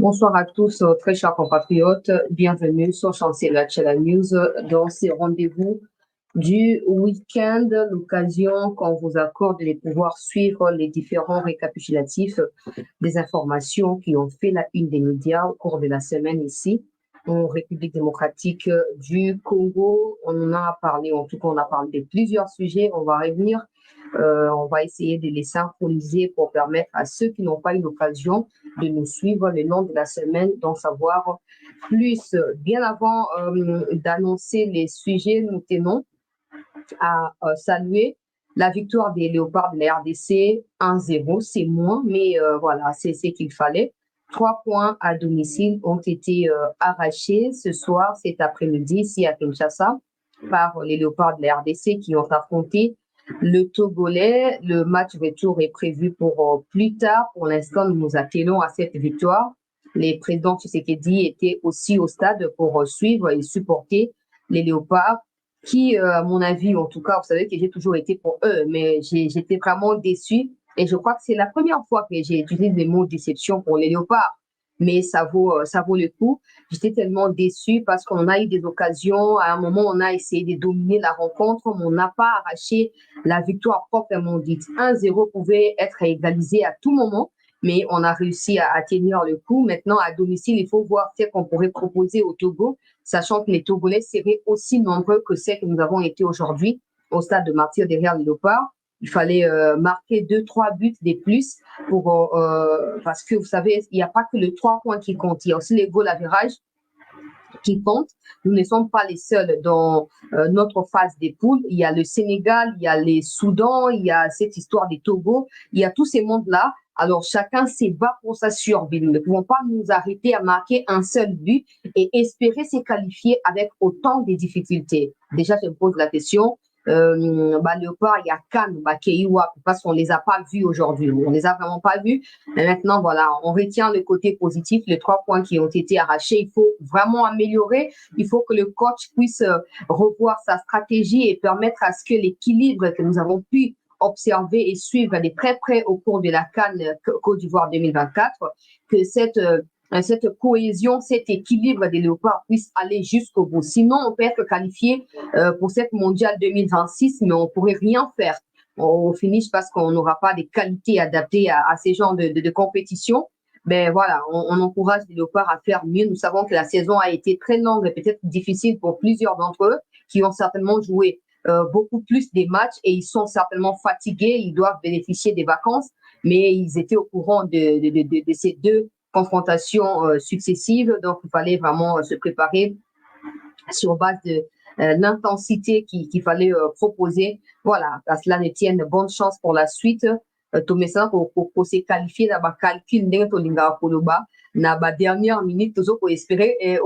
Bonsoir à tous, très chers compatriotes. Bienvenue sur Chancela Channel News dans ces rendez-vous du week-end, l'occasion qu'on vous accorde de pouvoir suivre les différents récapitulatifs des informations qui ont fait la une des médias au cours de la semaine ici en République démocratique du Congo. On en a parlé, en tout cas on a parlé de plusieurs sujets, on va revenir. On va essayer de les synchroniser pour permettre à ceux qui n'ont pas eu l'occasion de nous suivre le long de la semaine, d'en savoir plus. Bien avant d'annoncer les sujets, nous tenons à saluer la victoire des Léopards de la RDC 1-0. C'est moins, mais voilà, c'est ce qu'il fallait. 3 points à domicile ont été arrachés ce soir, cet après-midi, ici à Kinshasa, par les Léopards de la RDC qui ont affronté le Togolais. Le match retour est prévu pour plus tard. Pour l'instant, nous nous attelons à cette victoire. Les présidents Tshisekedi étaient aussi au stade pour suivre et supporter les Léopards qui, à mon avis, en tout cas, vous savez que j'ai toujours été pour eux, mais j'étais vraiment déçue. Et je crois que c'est la première fois que j'ai utilisé des mots de déception pour les Léopards. Mais ça vaut le coup. J'étais tellement déçue parce qu'on a eu des occasions. À un moment, on a essayé de dominer la rencontre, mais on n'a pas arraché la victoire proprement dite. 1-0 pouvait être égalisé à tout moment, mais on a réussi à tenir le coup. Maintenant, à domicile, il faut voir ce qu'on pourrait proposer au Togo, sachant que les Togolais seraient aussi nombreux que ceux que nous avons été aujourd'hui au stade de Martyr derrière le Léopard. Il fallait marquer 2-3 buts de plus parce que vous savez, il n'y a pas que le 3 points qui comptent, il y a aussi les goals average qui comptent. Nous ne sommes pas les seuls dans notre phase des poules. Il y a le Sénégal, il y a les Soudan, il y a cette histoire des Togo, il y a tous ces mondes-là. Alors, chacun s'est bat pour sa survie. Nous ne pouvons pas nous arrêter à marquer un seul but et espérer se qualifier avec autant de difficultés. Déjà, je me pose la question, Léopard, il y a Cannes, Keiwa, parce qu'on les a pas vus aujourd'hui. On les a vraiment pas vus. Mais maintenant, voilà, on retient le côté positif, les 3 points qui ont été arrachés. Il faut vraiment améliorer. Il faut que le coach puisse revoir sa stratégie et permettre à ce que l'équilibre que nous avons pu observer et suivre de très près au cours de la CAN Côte d'Ivoire 2024, que cette cohésion, cet équilibre des Léopards puisse aller jusqu'au bout. Sinon, on peut être qualifié pour cette mondiale 2026, mais on ne pourrait rien faire au finish parce qu'on n'aura pas des qualités adaptées à ces genres de compétition. Mais voilà, on encourage les Léopards à faire mieux. Nous savons que la saison a été très longue et peut-être difficile pour plusieurs d'entre eux qui ont certainement joué beaucoup plus des matchs et ils sont certainement fatigués. Ils doivent bénéficier des vacances, mais ils étaient au courant de ces deux confrontations successives. Donc, il fallait vraiment se préparer sur base de l'intensité qu'il fallait proposer. Voilà, à cela ne tienne, bonne chance pour la suite. Tomesa pour se qualifier dans le calcul na ba dernière minute toujours pour espérer il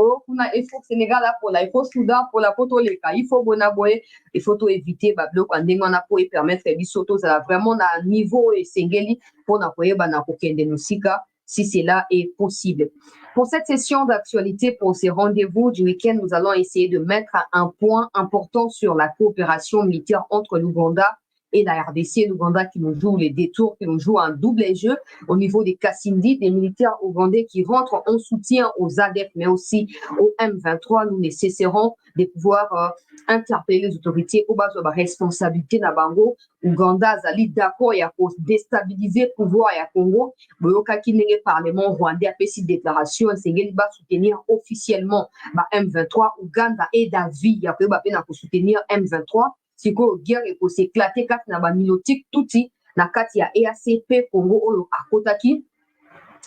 faut Sénégal là pour la il faut Soudan pour la poto leka il faut bonaboye il faut tout éviter ba bloc en dengue on a pour permettre bisoto ça vraiment na niveau et sengeli pour na koye ba na kokende musika si cela est possible. Pour cette session d'actualité, pour ces rendez-vous du week-end, nous allons essayer de mettre un point important sur la coopération militaire entre l'Ouganda et la RDC, l'Ouganda qui nous joue les détours, qui nous joue un double jeu au niveau des Kassindi, des militaires ougandais qui rentrent en soutien aux ADF, mais aussi au M23. Nous nécessiterons de pouvoir interpeller les autorités au bas de la responsabilité na bango. Ouganda zali d'accord et pour déstabiliser le pouvoir et à Congo. Boyoka qui n'est parlement rwandais a fait cette déclaration, c'est qu'il va soutenir officiellement M23. Ouganda et d'avis, il y a pour soutenir M23. Si ko guerre est pour s'éclater kat na ba milotique touti na kati ya EACP Congo oyo akotaki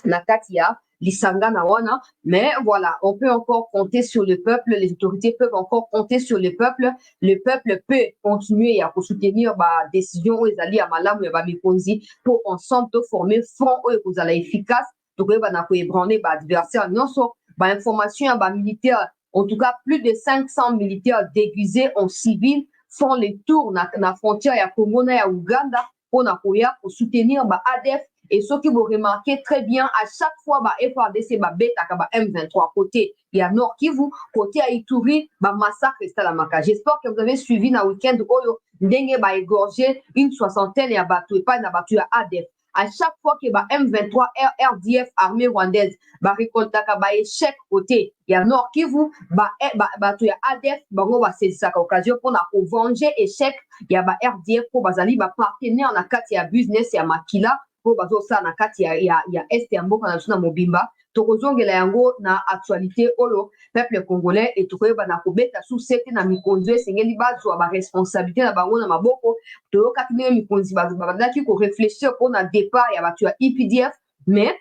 na kati ya Lisanga na wana, mais voilà, on peut encore compter sur le peuple, les autorités peuvent encore compter sur le peuple peut continuer à soutenir ba décision aux alliés à malamu ya ba mikonzi pour ensemble de former front oyo kozala efficace donc ba na ko ébranler ba adversaire nyonso ba information ya ba militaire en tout cas plus de 500 militaires déguisés en civil font les tours na frontière ya Congo na ya Uganda pour soutenir ba ADF et ce qui vous remarquez très bien à chaque fois ba FARDC ba beta ka ba M23 côté il y a Nord Kivu côté à Ituri ba massacre Salamaka. J'espère que vous avez suivi na week-end oyo ndenge ba égorgé une soixantaine ya batu et pas na batu ya ADF. à chaque fois que ba M23 RDF armée rwandaise ba récoltaka ba échec côté ya Nord Kivu ba to ya ADF bango ba saisissaka occasion pour na ko venger échec ya ba RDF pour bazali ba partenaire na kati ya business ya makila pour bazo sa na kati ya est ya mboka na biso na mobimba tokozongela yango na actualité oyo peuple congolais et tokoyeba na kobeta susete na mikonzi esengeli bazwa ba responsabilité na bango na maboko toyokaki ndenge mikonzi babandaki korefléchir mpona départ ya bato ya EPDF mais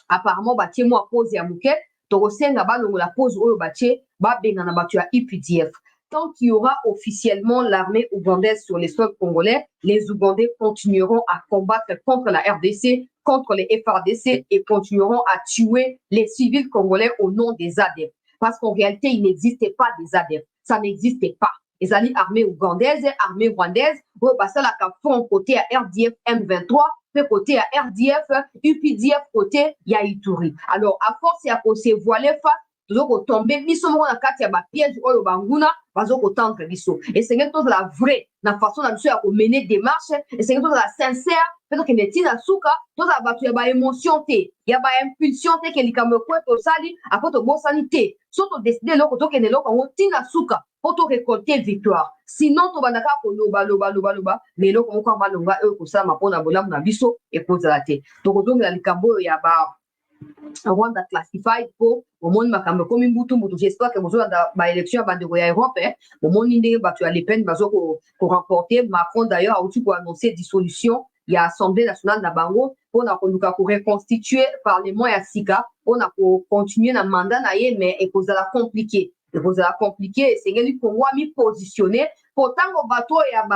apparemment batie mwa pose ya moke tokosenga balongola pose oyo batie babenga na bato ya EPDF. Tant qu'il y aura officiellement l'armée ougandaise sur les sols congolais, les Ougandais continueront à combattre contre la RDC, contre les FRDC et continueront à tuer les civils congolais au nom des ADF. Parce qu'en réalité, il n'existait pas des ADF. Ça n'existait pas. Les alliés armées ougandaises, armées rwandaises, ça la font côté à RDF M23, côté à RDF, UPDF côté ya Ituri. Alors, à force, il y a qu'on s'est voilé face tozoko tomber biso moko na kati ya ba piège oyo banguna bazoko tendre biso esengeli tozala vrai na façon na biso ya komene démarche esengeli tozala sincère mpe tokende ntina suka tozala bato ya baémotion te ya baimpulsion te ke likambo ekwe tosali apres tobosani te so todeside eloko tokende eloko yango ntina suka mpo torécolte victoire sinon tobandaka kolobaloba me eloko moko ya malonga oyo kosalama mpona bolamu na biso ekozala te tokozongela likambo oyo ya Rwanda classified pour omoni makambo ekomi mbutu j'espère que bozolanda baélection ya bandeko ya Europe omoni ndenge bato ya Le Pen bazo koremporte Macron d'ailleurs auti koannonce dissolution ya Assemblée nationale na bango mpona koluka koreconstituer parlement ya sika mpona kocontinue na mandat na ye mais ekozala compliqué esengeli Congo ami positionner po ntango bato ya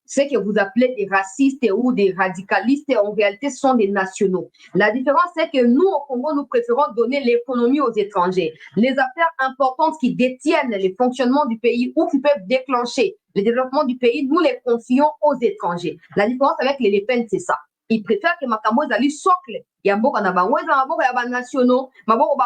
ce que vous appelez des racistes ou des radicalistes, en réalité, sont des nationaux. La différence, c'est que nous, au Congo, nous préférons donner l'économie aux étrangers. Les affaires importantes qui détiennent le fonctionnement du pays ou qui peuvent déclencher le développement du pays, nous les confions aux étrangers. La différence avec les Le Pen, c'est ça. Ils préfèrent que makambo ezali socle ya mboka na bango eza maboko ya banationaux maboko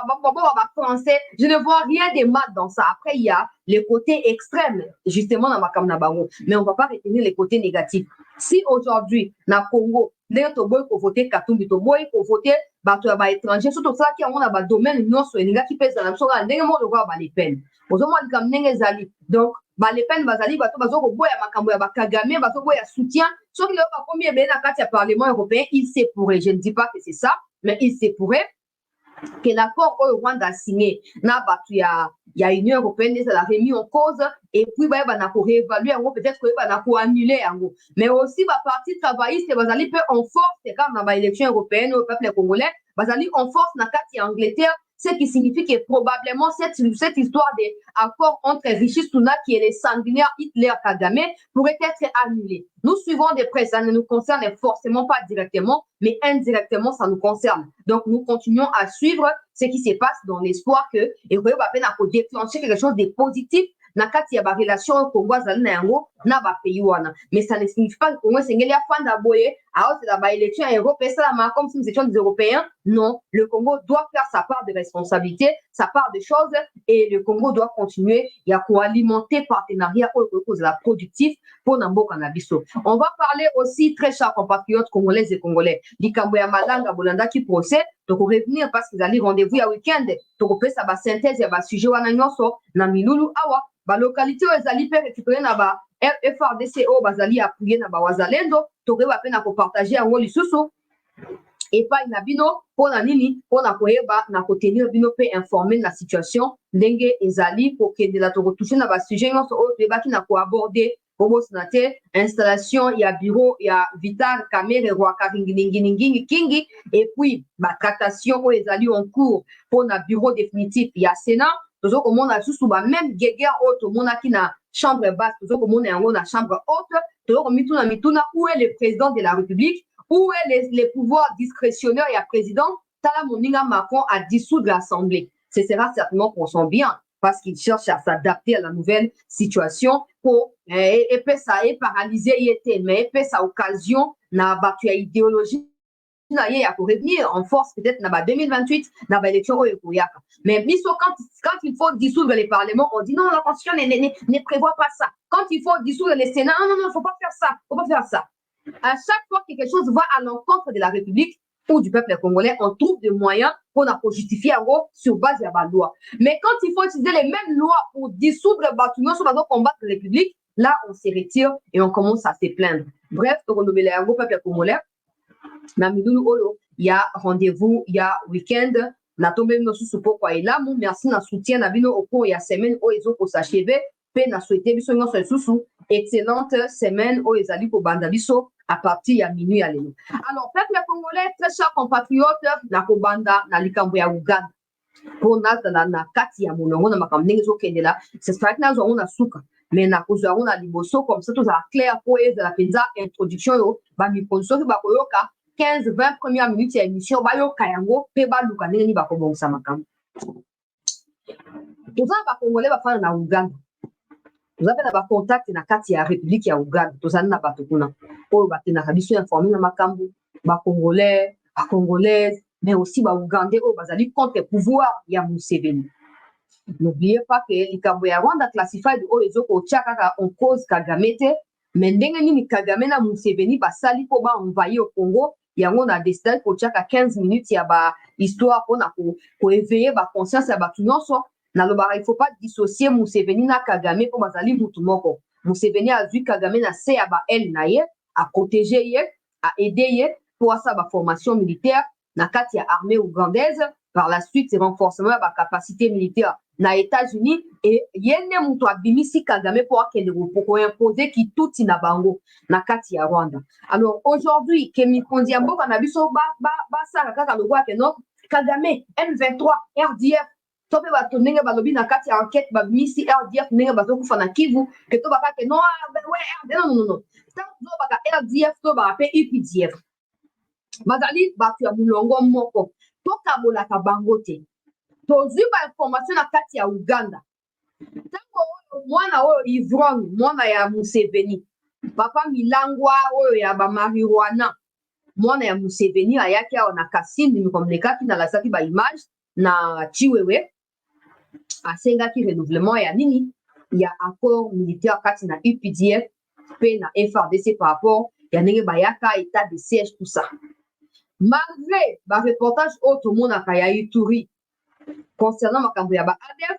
français. Je ne vois rien de mal dans ça. Après, il y a les côtés extrêmes, justement, dans makambo na bango. Mais on ne va pas retenir les côtés négatifs. Si aujourd'hui, na Congo, ndenge toboyi kovote Katumbi, toboyi kovote bato ya baétranger, so tosalaki yango na badomaine nyonso elingaki mpe ezala biso kaka ndenge moko lokola ba Le Pen. Ozomona likambo ndenge ezali. Donc, ba Le Pen bazali bato bazokoboya makambo ya bakagame bazoboya soutien soki lelo bakomi ebele na kati ya parlement européen il se pourrait, je ne dis pas que c'est ça mais il se pourrait que l'accord oyo Rwanda a signé na bato ya Union européenne ezala remis en cause et puis bayeba na koréévaluer yango peut-être koyeba na koannule yango mais aussi baparti travailliste bazali mpe en force comme na baélection européenne au peuple congolais bazali en force na kati ya Angleterre. Ce qui signifie que probablement cette histoire d'accord entre Rishi Sunak et les sanguinaires Hitler Kagame pourrait être annulée. Nous suivons des presse, ça ne nous concerne forcément pas directement, mais indirectement, ça nous concerne. Donc, nous continuons à suivre ce qui se passe dans l'espoir que, et vous va déclencher quelque chose de positif na kati ya ba relation Congo azali na yango na ba pays wana mais ça ne signifie pas que Congo sengeli afanda boye c'est la ba élection européenne ça comme si nous étions des Européens. Non, le Congo doit faire sa part de responsabilité, sa part de choses et le Congo doit continuer à alimenter partenariat autour de la productif pour Namboka na biso. On va parler aussi très chers compatriotes congolaises et congolais likambo ya malanga bolanda qui procède donc revenir parce qu'ils allaient rendez-vous ya week-end donc ça ba synthèse ya ba sujet wana nyonso na milulu awa ba localité oyo ezali mpe récupéré na ba FRDC oyo bazali appuyé na ba wazalendo tokoyeba mpe na kopartage yango lisusu epai na bino mpona nini mpona koyeba na kotenir bino mpe informé na situation ndenge ezali kokendela tokotouche na basujet nyonso oyo toyebaki na koaborde kobosana te installation ya bureau ya Vital Kamerhe Rwaka Ringiningi Kingi et puis batractation oyo ezali en cours mpona bureau définitif ya Sénat tozokomona lisusu bameme guerre oyo tomonaki na chambre basse tozokomona yango na chambre haute tozokomituna mituna où est le président de la République. Où est les pouvoirs discrétionnaires et à président Tala Moninga Macron a dissoudre l'Assemblée. Ce sera certainement pour son bien parce qu'il cherche à s'adapter à la nouvelle situation pour et puis ça est paralysé mais puis ça occasion na battu à idéologie na ye pour revenir en force peut-être na 2028 na élection mais quand il faut dissoudre les parlements on dit non la constitution ne prévoit pas ça. Quand il faut dissoudre les sénats non faut pas faire ça À chaque fois que quelque chose va à l'encontre de la République ou du peuple congolais, on trouve des moyens pour justifier sur base de la loi. Mais quand il faut utiliser les mêmes lois pour dissoudre le bâtiment sur la combattre la République, là, on se retire et on commence à se plaindre. Bref, pour renouveler le peuple congolais, il y a rendez-vous, il y a week-end, na tombé no susu pourquoi il a mon merci na soutien na bino au cours il y a semaine où ils ont pour s'achever pe na souhaité biso nyonso susu excellente semaine où ils allaient pour banda biso à partir à minuit à l'énu. Alors peuple congolais très chers compatriotes na ko banda na likambo ya Uganda pour na kati ya molongo na makambo ndenge ezokende la c'est ça que nazwa na suka mais na kozwa na liboso comme ça tout ça clair pour ezala penza introduction yo ba mikonso ki bakoyoka 15-20 premières minutes ya émission bayoka yango pe baluka ndenge nini bakobongisa makambo toza bakongolais bafana na Uganda toza mpe na bacontact na kati ya république ya Uganda tozali na bato kuna oyo batendaka biso informe na makambo bakongolais bakongolaises mais aussi baougandais oyo bazali contre pouvoir ya Museveni. N'oubliez pas que likambo ya Rwanda classified oyo ezokotia kaka on cause Kagame te mais ndenge nini Kagame na Museveni basali mpo baenvaye au Congo yango na décidé kotiaka 15 minutes ya histoire mpona koéveille conscience ya bato nyonso nalobaka il faut pas dissocier Museveni na Kagame mpo bazali mutu moko. Museveni azwi Kagame na se ya baele na ye aprotéger ye aaider ye mpo asala formation militaire na kati ya armée ougandaise par la suite renforcement ya capacité militaire na États-Unis et yene mutu abimisi Kagame pour akende koimposer kituti na bango na kati ya Rwanda. Alors aujourd'hui ke mikonzi ya mboka na biso basala kaka lokwa ke no Kagame M23 RDF to pe bato ndenge balobi na kati ya enquête babimisi RDF ndenge bazokufa na Kivu ke to baka ke no non to baka RDF to baka pe UPDF bazali bato ya mulongo moko tokabolaka bango te tozwi bainformation na kati ya Uganda ntango mwana oyo ivron mwana ya Museveni papa milangwa oyo ya bamarijuana mwana ya Museveni ayaki awa na Kasindi mikomlekaki na lasaki baimage na Chiwewe asengaki renouvellement ya nini ya accord militaire kati na UPDF pe na FARDC par rapport ya ndenge bayaka état de siège tout ça. Malgré ba reportage autre monaka ya Ituri concernant makambo ya ADF,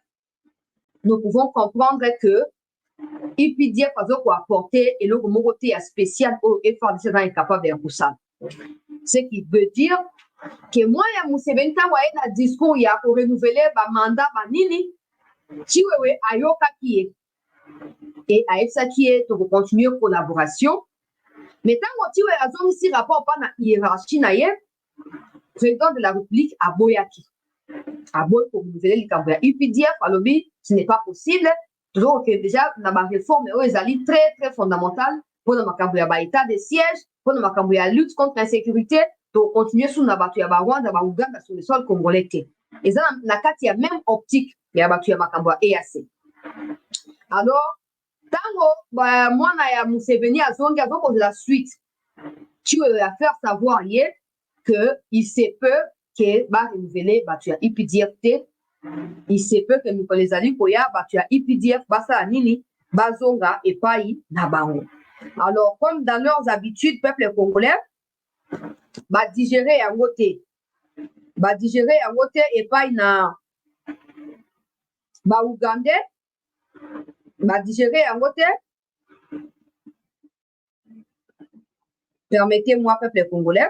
nous pouvons comprendre que UPDF a apporté et le côté spécial au FARDC est capable de faire ça. Ce qui veut dire que moi ya Museveni ta waye na discours ya ko renouveler ba mandat ba nini Chiwewe ayoka kiye et aesa kiye to continuer collaboration. Mais tant que tu as un rapport par la hiérarchie, le président de la République a boyaki. A boy pour vous aider les UPDF, ce n'est pas possible. Donc, déjà, dans la réforme, ils allaient très, très fondamentale pour le état de siège, pour la lutte contre l'insécurité, pour continuer sous la bataille à Rwanda, à Ouganda, sur le sol congolais. Et ça, il y a même optique, il y a battu à EAC. Alors, tango mwana ya Museveni azongi azoko de la suite tu vas faire savoir hier que il se peut que ba renouveler batu ya UPDF il se peut que nous les ali koya batu ya UPDF basa nini bazonga epai na bango. Alors comme dans leurs habitudes peuple congolais ba digérer yango te epai na ba Ougandais ba digérer yango te. Permettez-moi, peuple congolais.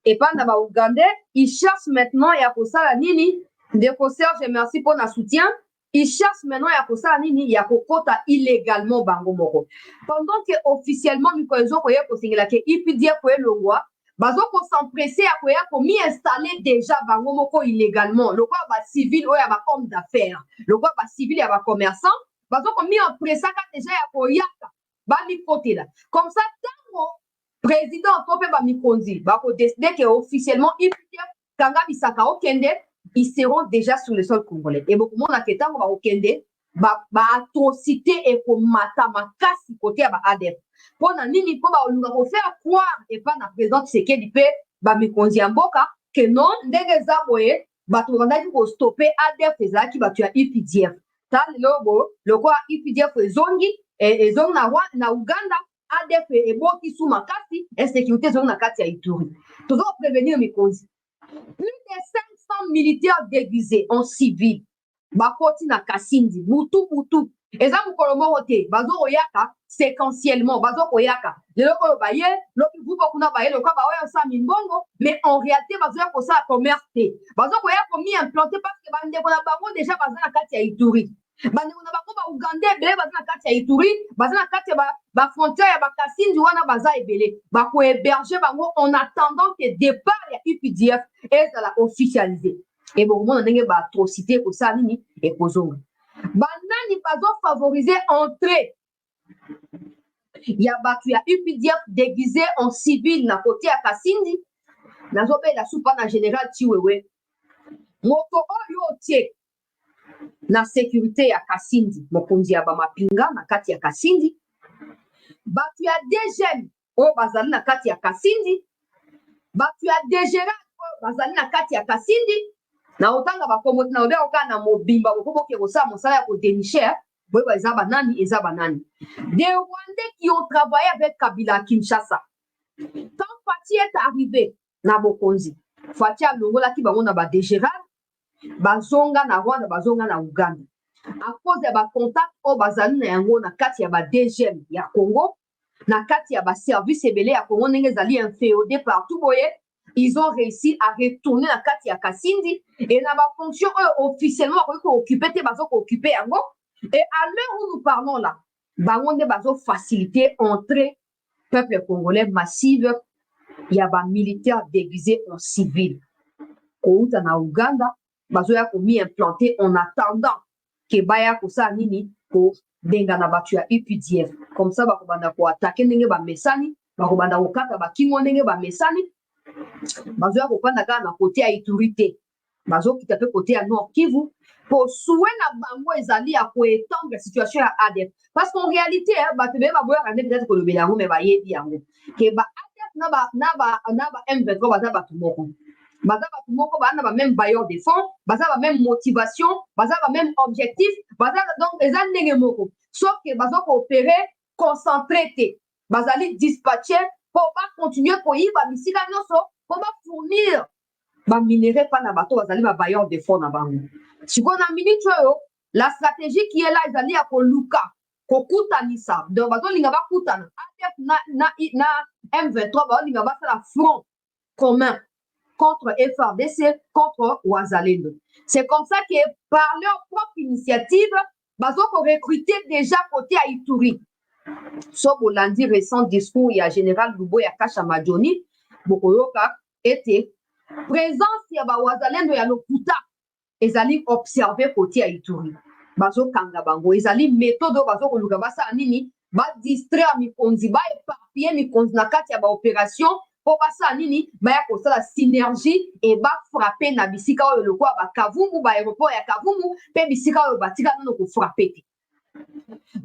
Et pendant les Ougandais, ils cherchent maintenant, il y a pour ça la nini, des Serge, merci pour notre soutien. Ils cherchent maintenant, il y a pour ça la nini, il y a pour quota illégalement Bango Moko. Pendant que officiellement, nous connaissons qu'il y a pour signaler que IPDF pour le loi, bazo ko s'empresser à quoi pour m'y installer déjà Bango Moko illégalement. Le quoi ba civil ou ya ba homme d'affaires. Le quoi ba civil ya ba commerçant. Bazo ko m'y empresser déjà ya pour yaka. Ba mi côté là. Comme ça, tant président Topé ba mi konzi, ba ko décider que officiellement IPDF kanga bisaka okende, ils seront déjà sur le sol congolais. Et beaucoup monde a que tant ba okende, ba atrocité et ko mata makasi côté ya ba ADF. Pour nini pour faire croire et pas na président Tshisekedi pe ba mikonzi ya mboka que non ndenge za boye bato bandaki kostope ADF ezalaki bato ya UPDF ta lelo lokola UPDF ezongi na Uganda ADF eboki su makasi insécurité ezongi na kati ya Ituri tozo prévenir mikonzi plus de 500 militaires déguisés en civil bakoti na Kasindi butu eza mokolo moko te bazokoyaka séquentiellement bazokoyaka lelo oyo baye loki vuba kuna baye lokola baoya osala mimbongo mais en réalité bazoya kosala commerce te bazokoya komi implanté parce que bandeko na bango déjà baza na kati ya Ituri bandeko na bango baugandais ebele baza na kati ya Ituri baza na kati ya bafrontière ya bakasindi wana baza ebele bakohéberge bango en attendant que départ ya UPDF ezala officialisé ebokomona ndenge baatrocité kosala nini ekozonga banani bazofavoriser entrée ya bato ya UPDF déguisé en civil na côté ya Kasindi nazobela supa na général Chiwewe moto oyo otie na sécurité ya Kasindi mokonzi ya bamapinga na kati ya Kasindi bato ya DGM oyo bazali na kati ya Kasindi bato ya DGRA oyo bazali na kati ya Kasindi na otanga bakomoti na obia oka na mobimba bokoboke kosala mosala ya kodénicher boyeba eza banani des Rwandais qui ont travaillé avec Kabila à Kinshasa quand Fati est arrivé na bokonzi Fati alongolaki bango na badégéral bazonga na Rwanda bazonga na Uganda à cause ya bacontact oyo bazali na yango na kati ya badgm ya Congo na kati ya baservice ebele ya Congo ndenge ezali inféodé partout boye ils ont réussi à retourner na kati ya Kasindi et na ba fonction officiellement ko occuper te bazo ko occuper yango et à l'heure où nous parlons là bango nde bazo faciliter entrée peuple congolais massive ya ba militaires déguisés en civil kouta na Uganda bazo ya ko mi implanté en attendant que baya ko sa nini ko denga na batu ya UPDF comme ça bakobanda ko attaquer ndenge ba mesani bakobanda ko kata ba kingo ndenge ba mesani bazoya kopanda kaka na kote ya Ituri te bazokita mpe kote ya Nord Kivu po souwe na bango ezali ya koétendre situation ya ADF parce qu'en réalité bato beye baboyaka nde peut-être kolobela yango me bayebi yango ke ba ADF na ba M23 baza bato moko baa na ba même bailleur de fonds baza ba même motivation baza ba même objectif baza donc eza ndenge moko sauf que bazokoopérer concentré te bazali dispatcher pour continuer koyiba bisika nyonso pour fournir ba minerai pa na bato bazali ba bailleur de fonds na bango sikoyo na minute oyo la stratégie qui est là ezali ya koluka kokutanisa donc bazolinga bakutana ADF na M23 bazolinga basala front commun contre FARDC contre Wazalendo c'est comme ça que par leur propre initiative bazoko recruter déjà côté à Ituri. So bolandi récent discours ya général Luboya Kasha Majoni bokoyoka était présence ya ba Wazalendo ya lokuta ezali observer côté ya Ituri bazo kanga bango ezali méthode bazo koluka basa nini ba distraire mikonzi ba éparpiller mikonzi na kati ya ba opération po basa nini baya kosala synergie et ba frapper na bisika oyo lokwa ba Kavumu ba aéroport ya Kavumu pe bisika oyo batika nano ko frapper.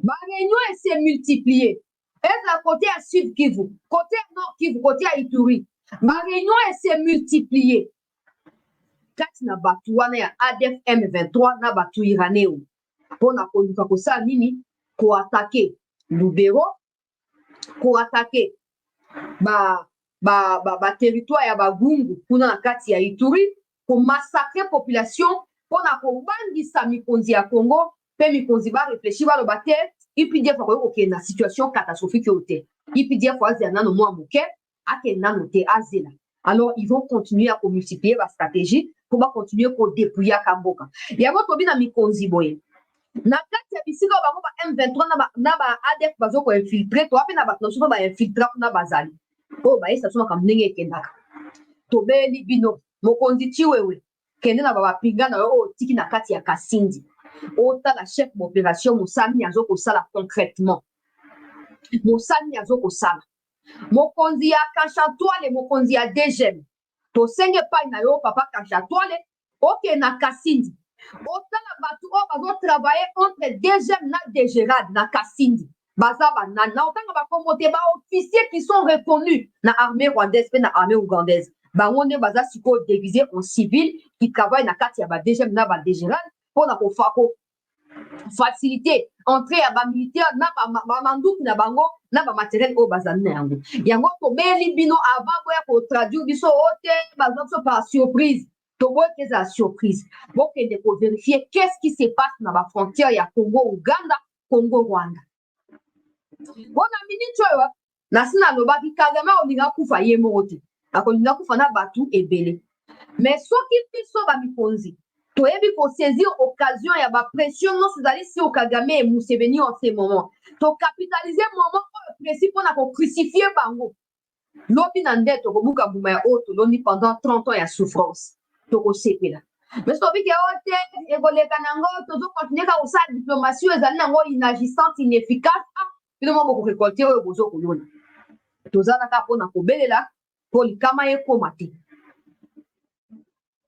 Ma réunion s'est multipliée. Et la côté à Sud Kivu, côté à Nord Kivu, côté à Ituri. Ma réunion s'est multipliée. Kati na batu wana ya ADF M23 na batu iraneo. Pona koluka kosa nini ko attaquer Lubero, ko attaquer ba territoire ya Bagungu kuna na kati ya Ituri, ko massacrer population pona ko bangisa mikonzi ya Congo. Mikonzi ba réfléchir ba loba te UPDF ko na situation catastrophique yote UPDF azia nano mwa muke ake nano te azela alors ils vont continuer à multiplier la stratégie pour ba continuer ko dépouiller kamboka ya moto bina mikonzi boye na kati ya bisika bango ba M23 na ba ADF bazo ko infiltrer to ape na ba noso ba infiltrer na bazali o ba esa soma kam ndenge kendaka to beli bino mokonzi Chiwewe kende na ba pinga na o tiki na kati ya Kasindi Ota la chef d'opération Moussani Azoko Sala concrètement. Moussani Azoko Sala. Mokonzi ya Kachatouale, Mokonzi ya Degem. To senge pa na yo papa Kachatouale, ok na Kasindi. Ota la batu o bazo travailler entre Degem na Degerad na Kasindi. Bazaba na otanga ba komote ba officiers qui sont reconnus na armée rwandaise pe na armée ougandaise. bango nde baza sikoyo déguisé en civil qui travaille na kati ya badgm na badgral mpona facilité entrée ya bamilitaire na bamanduki na bango na bamateriel oyo bazali na yango yango tobeli bino avant boya kotraduire biso oyo te bazwa biso par surprise toboyeke ezala surprise bokende kovérifie qu'est-ce qui se passe na bafrontière ya congo uganda congo rwanda mpona miniti oyo nasi nalobaki kagame olinga kufa ye moko te akolinga kufa na bato ebele mais soki biso bamikonzi toyebi kosaisir occasion ya bapression nyonso ezali si okagame e museveni en ce moment tokapitalize moment oyo précis mpona kocrucifie bango lobi na nde tokobuka mbuma ya oyo tolondi pendant 30 ans ya souffrance tokosepela mais tobiki oyo te ekoleka nango tozokontinue kaka kosala diplomatie oyo ezali nango inagissante inefficace bino mo bokorekolte oyo bozokolona tozalaka mpona kobelela mpo likama ekoma te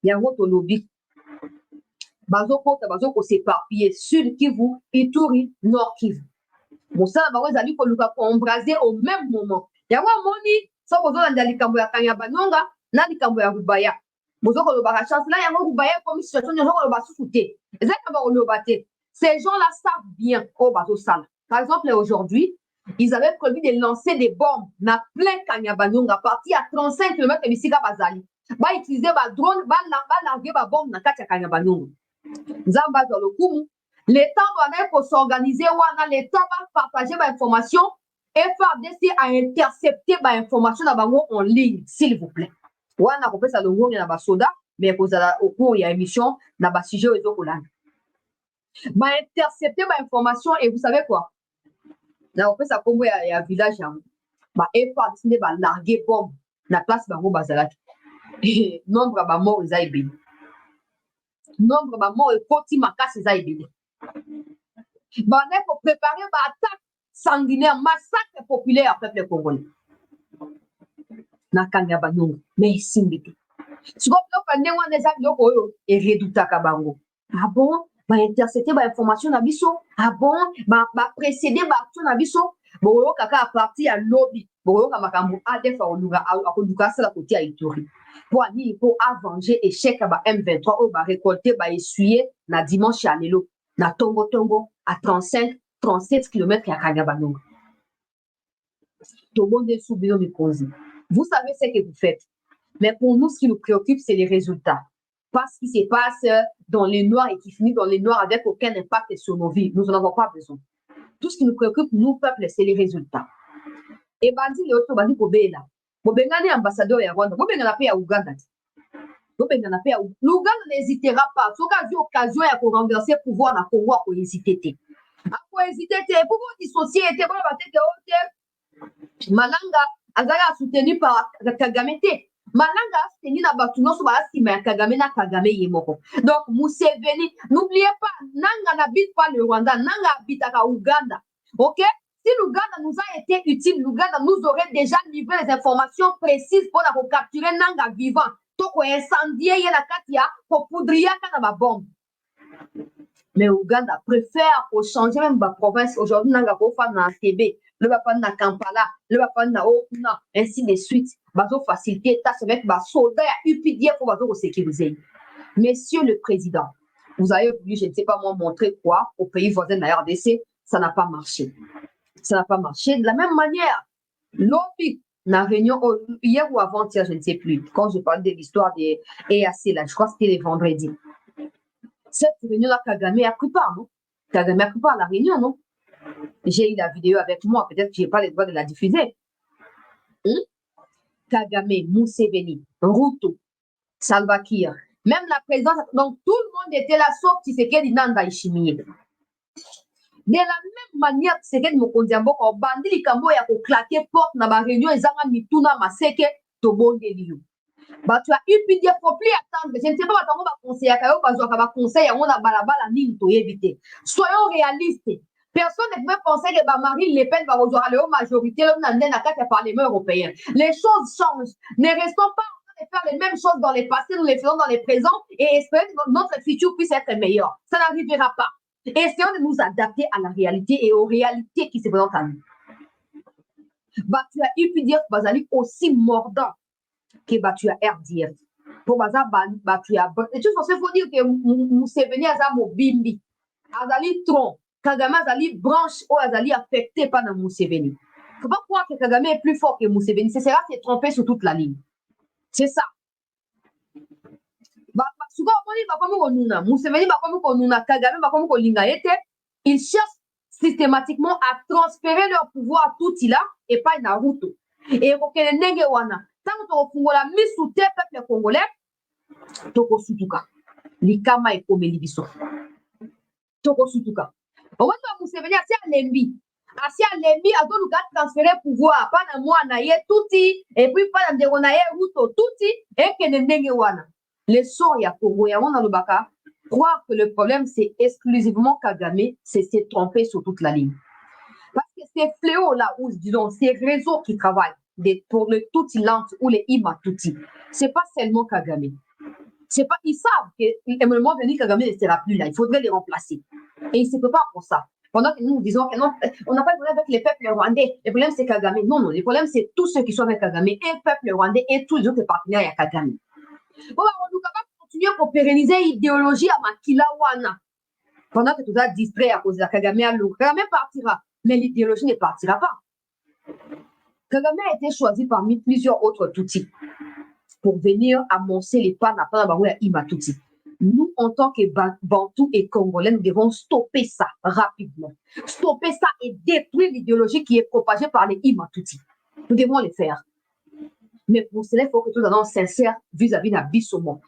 yango tolobi bazokota bazokoseparpille sud kivu ituri nord kivu mosala bango ezali koluka koembrase au même moment yango amoni so bozolanda likambo ya Kanyabayonga na likambo ya Rubaya bozokolobaka chance na yango Rubaya ekomi situation nyonso koloba susu te ezali na bakoloba te ces gens là savent bien oyo bazosala par exemple aujourd'hui ils avaient prévu de lancer des bombes na plein Kanyabayonga parti à 35 km bisika bazali bautilize badrone balarge babombe na kati ya Kanyabayonga nzambe azwa lokumu l'état doit kosorganize wana l'état bapartage bainformation FARDC a intercepté bainformation na bango en ligne s'il vous plaît wana kopesa longongi na basoda mais kozala au cours ya émission na basujet oyo ezokolanda baintercepté bainformation et vous savez quoi na kopesa kombo ya village yango FARDC nde balarge bombe na place bango bazalaki nombre ya bamort eza ebele nombre bamort ekoti makasi eza ebele bande kopréparer baattaque sanguinaire massacre populaire ya peuple congolais na Kanyabayonga mais esimbi te sikoyo biloko ndenge wana eza biloko oyo eredutaka bango bon baintercepte bainformation na biso bon baprécédé baaction na biso bokoyoka kaka parti ya lobi bokoyoka makambo ADF akoluka asala kotia Ituri mpo anini mpo avenger échec ya ba M23 oyo barécolte baessuye na dimanche ya lelo na tongotongo à 35-37 km ya Kanyabayonga tobonde sous bino mikonzi. Vous savez ce que vous faites mais pour nous ce qui nous préoccupe c'est les résultats pas ce qui se passe dans les noirs et qui finit dans les noirs avec aucun impact sur nos vies nous n'en avons pas besoin tout ce qui nous préoccupe nous peuple c'est les résultats et bandi leoto bandi kobela bobengani ambassadeur ya Rwanda bobengana pe ya Uganda bobengana pe ya Uganda n'hésitera pas soki azwi occasion ya korenverser pouvoir na Congo akohésite te akohésite te pour vous dissocier te boloba te te Malanga azalaka soutenu par Kagame te Malanga soutenu na bato nyonso baya nsima ya Kagame na Kagame ye moko donc Museveni n'oubliez pas nanga n'habite pas le Rwanda nanga habitaka Uganda ok. Si l'Ouganda nous a été utile, l'Ouganda nous aurait déjà livré les informations précises pour la capturer Nanga vivant. Donc, on incendier la katia pour poudrier la bombe. Mais l'Ouganda préfère pour changer même la province. Aujourd'hui, Nanga va faire dans TB, le va faire dans Kampala, le va faire dans Okuna, ainsi de suite. Bazo faciliter tâche avec les soldats à UPDF pour bazo sécuriser. Monsieur le Président, vous avez voulu, je ne sais pas moi, montrer quoi au pays voisin de la RDC, ça n'a pas marché. Ça n'a pas marché. De la même manière, lobby, la réunion, hier ou avant-hier, je ne sais plus, quand je parle de l'histoire des EAC, là, je crois que c'était les vendredis. Cette réunion-là, Kagame a pris part, non? Kagame a pris part à la réunion, non? J'ai eu la vidéo avec moi, peut-être que je n'ai pas le droit de la diffuser. Kagame, Museveni, Ruto, Salva Kiir, même la présidence, donc tout le monde était là, sauf Tshisekedi Nanda Ishimie. De la même manière Tshisekedi mokonzi ya mboka obandi likambo ya koklake porte na bareunion ezanga mituna maseke tobondeli yo bato ya UPDF faut plus attendre je ne sais pas batango bakonseyaka yo bazwaka bakonseil yango na balabala nini toyebi te soyons réalistes personne ne pouvait penser que Marine Le Pen va rejoindre la majorité na kati ya parlement européen les choses changent ne restons pas en train de faire les mêmes choses dans les passés nous les faisons dans les présents et espérer que notre futur puisse être meilleur ça n'arrivera pas. Essayons de nous adapter à la réalité et aux réalités qui se présentent à nous. Tu as pu dire que Bazali aussi mordant. que tu as RDF. Pour baza tu as et tout ça faut dire que Museveni aza mobimbi. Azali tronc, Kagame azali branche ou azali affecté par Museveni. Faut pas croire que Kagame est plus fort que Museveni, c'est ça s'est trompé sur toute la ligne. C'est ça. Souvent on dit comme konuna, Museveni comme konuna, Kagame comme kolinga ete, ils cherchent systématiquement à transférer leur pouvoir à tout là et pas Naruto. Et kokele ndenge wana, tant to fungola misu te peuple congolais, toko sutuka. Likama ekomeli biso. Toko sutuka. Owato Museveni asi alembi. Asi alembi azoluka transférer pouvoir pas na mwana ye tuti et puis pas na ndeko na ye Ruto tuti et kene ndenge wana. Les sons ya Congo ya wana lobaka croire que le problème c'est exclusivement Kagame, c'est s'est trompé sur toute la ligne. Parce que ces fléaux là où disons ces réseaux qui travaillent pour le Tutsi-Land ou les Ima-Tutsi, c'est pas seulement Kagame. C'est pas, ils savent qu'à un moment donné, Kagame ne sera plus là. Il faudrait les remplacer. Et ils ne se préparent pour ça. Pendant que nous disons que non, on n'a pas de problème avec les peuples rwandais. Le problème, c'est Kagame. Non, non, le problème, c'est tous ceux qui sont avec Kagame, et le peuple rwandais, et tous les autres partenaires à Kagame. Bon, on doit continuer pour pérenniser l'idéologie à Makilawana. Pendant que tout ça distrait à cause de Kagame à l'eau. Kagame partira, mais l'idéologie ne partira pas. Kagame a été choisi parmi plusieurs autres Tutsis pour venir amoncer les pas n'a pas à Ima-Tutsi. Nous, en tant que Bantous et Congolais, nous devons stopper ça rapidement. Stopper ça et détruire l'idéologie qui est propagée par les Ima-Tutsi. Nous devons le faire. Mais pour cela, il faut que nous soyons sincères vis-à-vis de Bissomo.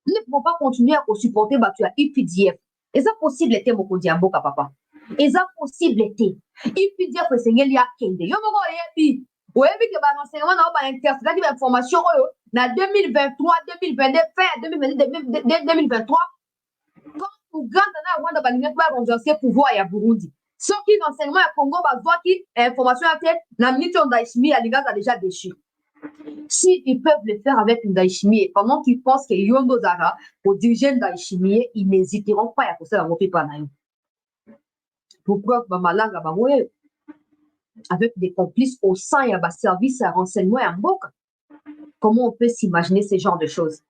Nous ne pouvons pas continuer à supporter Batua IPDF. Et ça possible était mon Diamboka papa. Et ça possible était. IPDF, c'est qu'il y a Kende. Yo moko yebi. Oyebi que l'enseignement n'a pas interprété l'information dans 2023, 2022, fin 2023. Quand Ouganda n'a Rwanda balinga pas renoncer pouvoir ya Burundi. Ce qui l'enseignement à Congo va qui information à tête na minute d'Aishimi à l'Igas a déjà déchu. Si ils peuvent le faire avec Ndaishimi, pendant qu'ils pensent que Yondo Zara pour diriger Ndaishimi, ils n'hésiteront pas à pousser la montée par naï. Pourquoi Bamalanga Bamoye avec des complices au sein et à service à renseignement et à Mboka? Comment on peut s'imaginer ce genre de choses?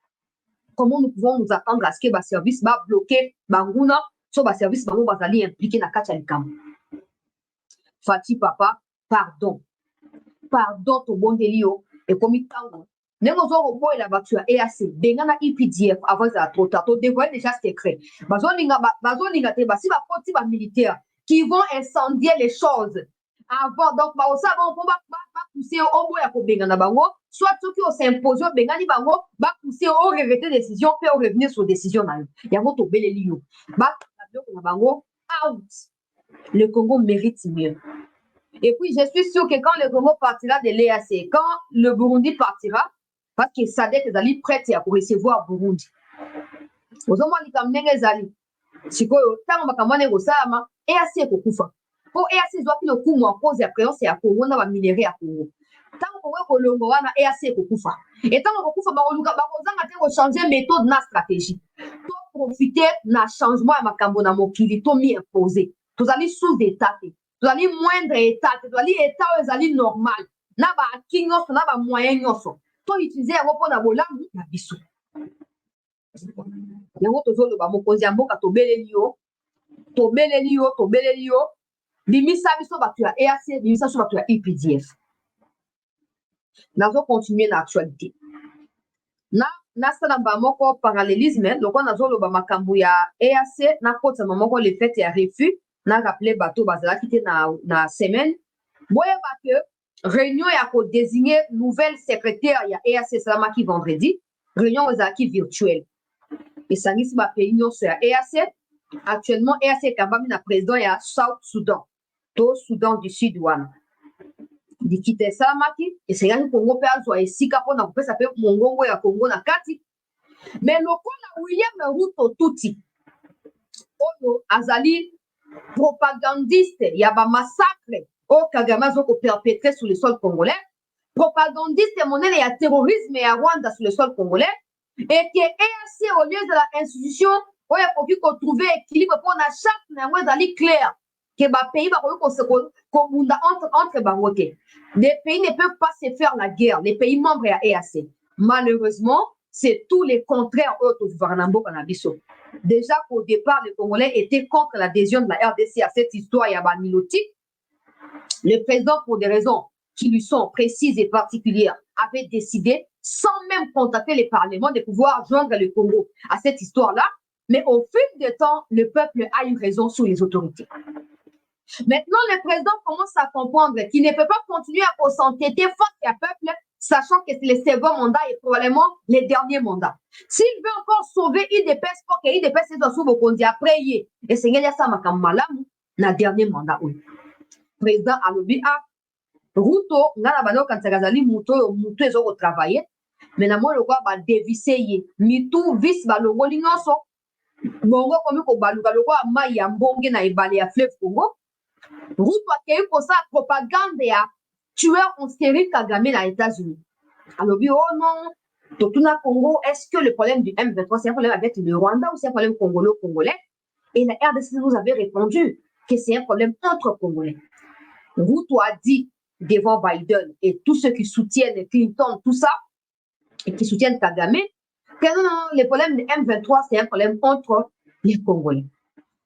Comment nous pouvons nous attendre à ce que le service va bloquer Bangouna, soit le service va aller impliquer dans Kachalikam? Fati Papa, pardon. Pardon, ton bon délio. Et comme il t'en Nengo au boy la voiture EAC, Bengana IPDF, avant ça trop tard, dévoilé déjà ce secret. Bazoninga te basi ba poti ba militaire qui vont incendier les choses. Avant donc ba osa bon pour ba pousser au boy à ko Bengana bango, soit ceux qui ont s'imposé Bengani bango, ba pousser au regretter décision, puis au revenir sur décision na. Ya moto belelio. Ba na bango out. Le Congo mérite mieux. Et puis, je suis sûr que quand le Congo partira de l'EAC, quand le Burundi partira, parce que Sadek est allé prêt pour recevoir Burundi. Aux hommes, ils ont dit Zali. Si quoi, tant on va commander au Sama, EAC est au Koufa. Pour EAC, doit qu'il le coup en cause et après, c'est à Congo, on va minérer à Congo. Tant on va au Longo, on a EAC est au Koufa. Et tant on va Koufa, on va changer méthode, na stratégie. Pour profiter d'un changement à Makambo, na Mokili, tout mis imposé. Tous allez sous état. Tu allez moindre état, tu allez état aux allées normal. Na ba kingo na ba moyen nyoso. To utiliser un repos na bolam na biso. Yango tozo lo ba mokonzi ya mboka to beleli yo. Bimisa biso ba tu ya EAC, bimisa so ba tu ya IPDF. Nazo continuer na actualité. Na sana ba moko parallélisme, donc on a zo lo ba makambu ya EAC na kota moko le fait ya refus. Na rappelé bateau bazala qui était na semaine boye ba que réunion ya ko désigner nouvelle secrétaire ya EAC Salama qui vendredi réunion qui virtuelle et ça nisi ba pays nyonso ya EAC actuellement EAC kambami na président ya South Sudan to Soudan du Sud wana dikite Salama qui et c'est là Congo pe azwa esika pona ko pesa pe mongongo ya Congo na kati mais lokola William Ruto Tuti oyo azali propagandiste, il y a un massacre au Kagame qui perpétré sur le sol congolais. Propagandiste, il y a terrorisme et Rwanda sur le sol congolais. Et que EAC, au lieu de l'institution, il faut qu'on trouve équilibre pour chaque chose clair. que ba pays entre baroté. Les pays ne peuvent pas se faire la guerre, les pays membres à EAC. Malheureusement, c'est tout le contraire au gouvernement Canabiso. Déjà qu'au départ, les Congolais étaient contre l'adhésion de la RDC à cette histoire Yabanilotique. Le président, pour des raisons qui lui sont précises et particulières, avait décidé, sans même contacter les parlements, de pouvoir joindre le Congo à cette histoire-là. Mais au fil du temps, le peuple a eu raison sur les autorités. Maintenant, le président commence à comprendre qu'il ne peut pas continuer à s'entêter face à peuple, sachant que c'est le second mandat et probablement le dernier mandat. S'il veut encore sauver IDPS pour que IDPS soit sous vos conditions après, et c'est qu'il y a ça, le dernier mandat. Oui. Président alobi a Ruto ngana bano kantsakazali muto ezo travailler mais na mo lokwa ba dévisser ye mitu vis ba longoli nyonso bongo komi ko baluka lokwa mai ya mbonge na ebale ya fleuve Congo. Ruto akei ko sa propagande ya tueur en série Kagame na États-Unis. Alobi oh non, totuna Congo, est-ce que le problème du M23 c'est un problème avec le Rwanda ou c'est un problème congolais? Et la RDC nous avait répondu que c'est un problème entre Congolais. Ruto a dit devant Biden et tous ceux qui soutiennent Clinton, tout ça, et qui soutiennent Kagame, que non, le problème de M23, c'est un problème entre les Congolais.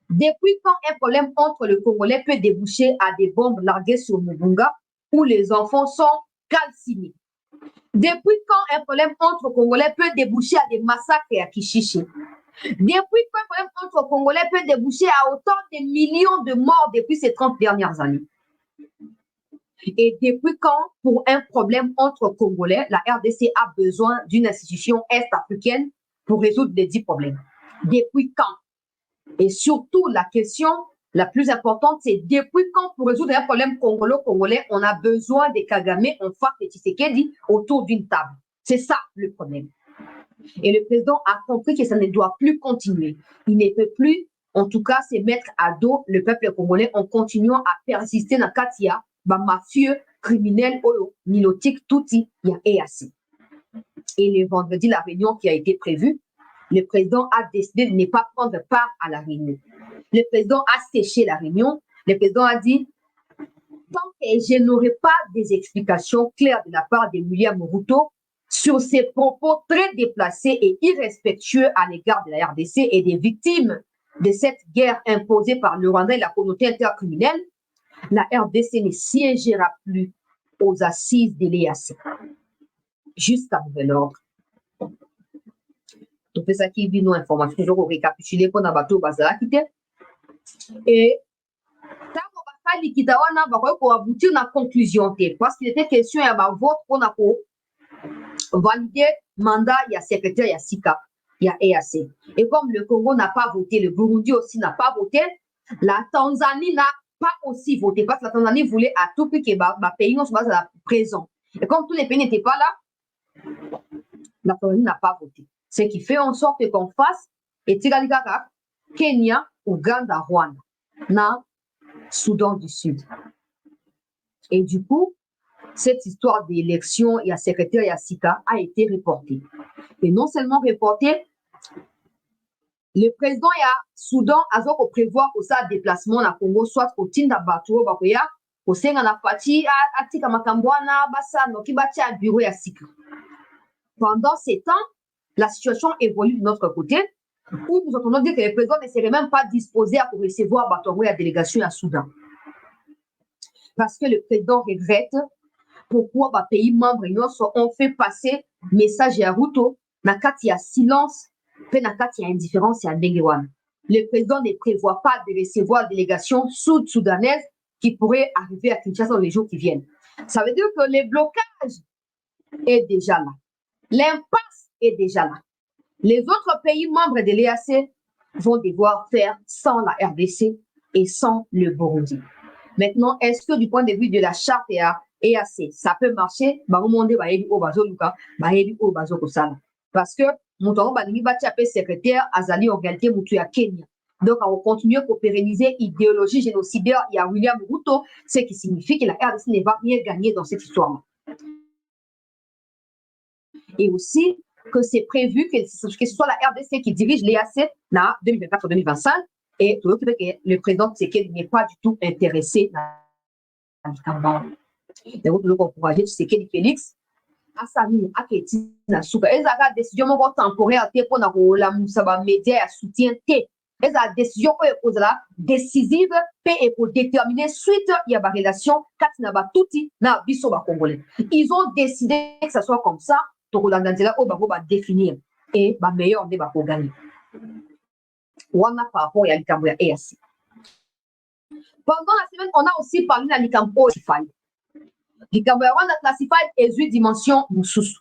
Depuis quand un problème entre les Congolais peut déboucher à des bombes larguées sur Mubunga où les enfants sont calcinés? Depuis quand un problème entre Congolais peut déboucher à des massacres à Kishishi? Depuis quand un problème entre Congolais peut déboucher à autant de millions de morts depuis ces 30 dernières années? Et depuis quand, pour un problème entre Congolais, la RDC a besoin d'une institution est-africaine pour résoudre les 10 problèmes? Depuis quand? Et surtout, la question la plus importante, c'est depuis quand, pour résoudre un problème congolais, on a besoin de Kagame, on face de Tshisekedi autour d'une table. C'est ça le problème. Et le président a compris que ça ne doit plus continuer. Il ne peut plus, en tout cas, se mettre à dos le peuple congolais en continuant à persister dans Katia, mafieux, criminel, nilotique, touti, il y a EAC. Et le vendredi, la réunion qui a été prévue, le président a décidé de ne pas prendre part à la réunion. Le président a séché la réunion. Le président a dit, tant que je n'aurai pas des explications claires de la part de William Ruto sur ses propos très déplacés et irrespectueux à l'égard de la RDC et des victimes de cette guerre imposée par le Rwanda et la communauté intercriminelle, la RDC ne siégera plus aux assises de l'EAC jusqu'à nouvel ordre. Donc, c'est ça qui vit nos informations. Toujours récapituler pour Nabato Bazara quitter. Et tant que Likita wana bakoy ko aboutir na conclusion parce qu'il était question ya ba vote pour na ko valider mandat il y a secrétaire il y a Sika il y a EAC. Et comme le Congo n'a pas voté, le Burundi aussi n'a pas voté, la Tanzanie n'a pas aussi voté parce que la Tanzanie voulait à tout prix que les pays non soit présent. Et comme tous les pays n'étaient pas là, la Tanzanie n'a pas voté. Ce qui fait en sorte qu'on fasse et Tigalikaka, Kenya, Ouganda, Rwanda, na Soudan du Sud. Et du coup, cette histoire d'élection et à secrétaire et à Sika a été reportée. Et non seulement reportée, le président et à Soudan a prévoir pour ça déplacement na Congo soit au Tinda Bato Bakoya au Senga na Pati à Tika Makambwana Bassa Noki Bati à bureau à Sika. Pendant ces temps, la situation évolue de notre côté où nous entendons dire que le président ne serait même pas disposé à recevoir Bato à délégation à Soudan. Parce que le président regrette pourquoi les pays membres ont fait passer message à Ruto, na kati ya silence, pe na kati ya indifférence ya Bengewan. Le président ne prévoit pas de recevoir délégation soudanaise qui pourrait arriver à Kinshasa dans les jours qui viennent. Ça veut dire que le blocage est déjà là. L'impasse est déjà là. Les autres pays membres de l'EAC vont devoir faire sans la RDC et sans le Burundi. Maintenant, est-ce que du point de vue de la charte EAC, ça peut marcher? Parce que Moutoro Balingi Batiapé secrétaire Azali en réalité Moutou à Kenya. Donc, on continue pour pérenniser l'idéologie génocidaire. Il y a William Ruto, ce qui signifie que la RDC ne va rien gagner dans cette histoire. Et aussi que c'est prévu que ce soit la RDC qui dirige l'EAC 2024-2025 Et le président Tshisekedi n'est pas du tout intéressé dans le Cameroun. Donc, le encourager Tshisekedi Félix à s'amener à Kéti na souka. Et ça a décision temporaire pour la moussaba média soutien T. Et la décision est décisive et pour déterminer suite il y a une relation katinaba touti na biso ba congolais. Ils ont décidé que ça soit comme ça. Donc on va définir et ba meilleur ne va gagner. Wana par rapport à l'Ikambo ya EAC. Pendant la semaine, on a aussi parlé de l'Ikambo Classified. L'Ikambo ya Rwanda Classified est une dimension mususu.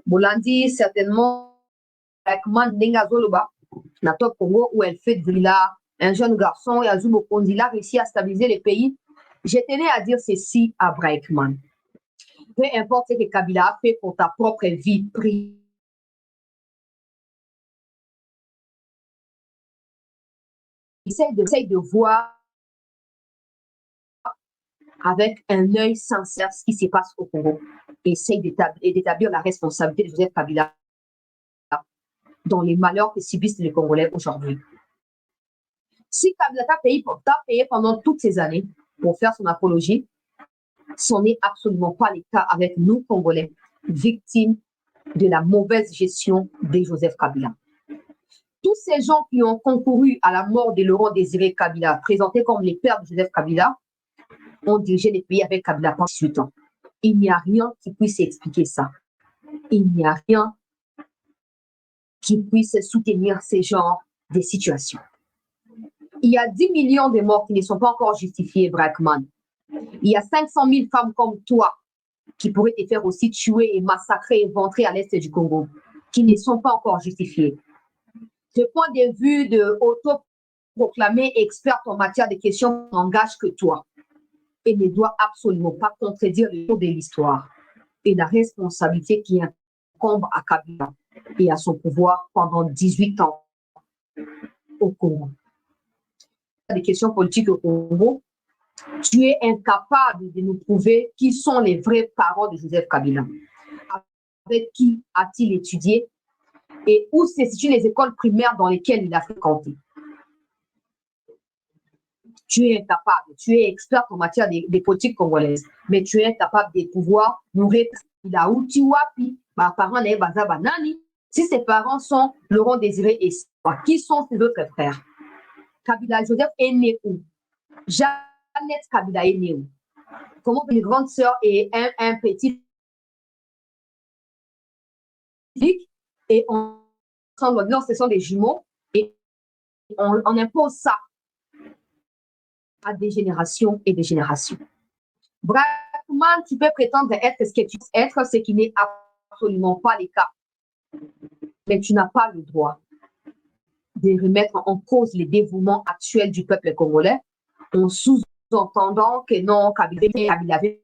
Bolandi certainement avec Mandinga Zoloba. Na top Congo où elle fait de là un jeune garçon et Azubo Kondila réussi à stabiliser les pays. Je tenais à dire ceci à Braekman. Peu importe ce que Kabila a fait pour ta propre vie privée. Essaye de voir avec un œil sincère ce qui se passe au Congo. Essaye d'établir la responsabilité de Joseph Kabila dans les malheurs que subissent les Congolais aujourd'hui. Si Kabila t'a payé pendant toutes ces années pour faire son apologie, ce n'est absolument pas le cas avec nous, Congolais, victimes de la mauvaise gestion de Joseph Kabila. Tous ces gens qui ont concouru à la mort de Laurent Désiré Kabila, présentés comme les pères de Joseph Kabila, ont dirigé les pays avec Kabila pendant 18 ans. Il n'y a rien qui puisse expliquer ça. Il n'y a rien qui puisse soutenir ce genre de situations. Il y a 10 millions de morts qui ne sont pas encore justifiés, Brackman. Il y a 500 000 femmes comme toi qui pourraient te faire aussi tuer et massacrer et ventrer à l'est du Congo, qui ne sont pas encore justifiées. Ce point de vue de auto-proclamer experte en matière de questions n'engage que toi et ne doit absolument pas contredire le cours de l'histoire et la responsabilité qui incombe à Kabila et à son pouvoir pendant 18 ans au Congo. Des questions politiques au Congo, tu es incapable de nous prouver qui sont les vrais parents de Joseph Kabila. Avec qui a-t-il étudié et où se situent les écoles primaires dans lesquelles il a fréquenté. Tu es incapable, tu es expert en matière des politiques congolaises, mais tu es incapable de pouvoir nous répondre où tu wapi, ma parents n'est baza banani. Si ses parents sont Laurent Désiré et toi, qui sont ses autres frères? Kabila Joseph est né où? Jeannette Kabila est né où? Comment une grande sœur et un petit et on non, ce sont des jumeaux et on impose ça à des générations et des générations. Brackman, tu peux prétendre être ce que tu veux être, ce qui n'est absolument pas le cas. Mais tu n'as pas le droit de remettre en cause les dévouements actuels du peuple congolais en sous-entendant que non, Kabila avait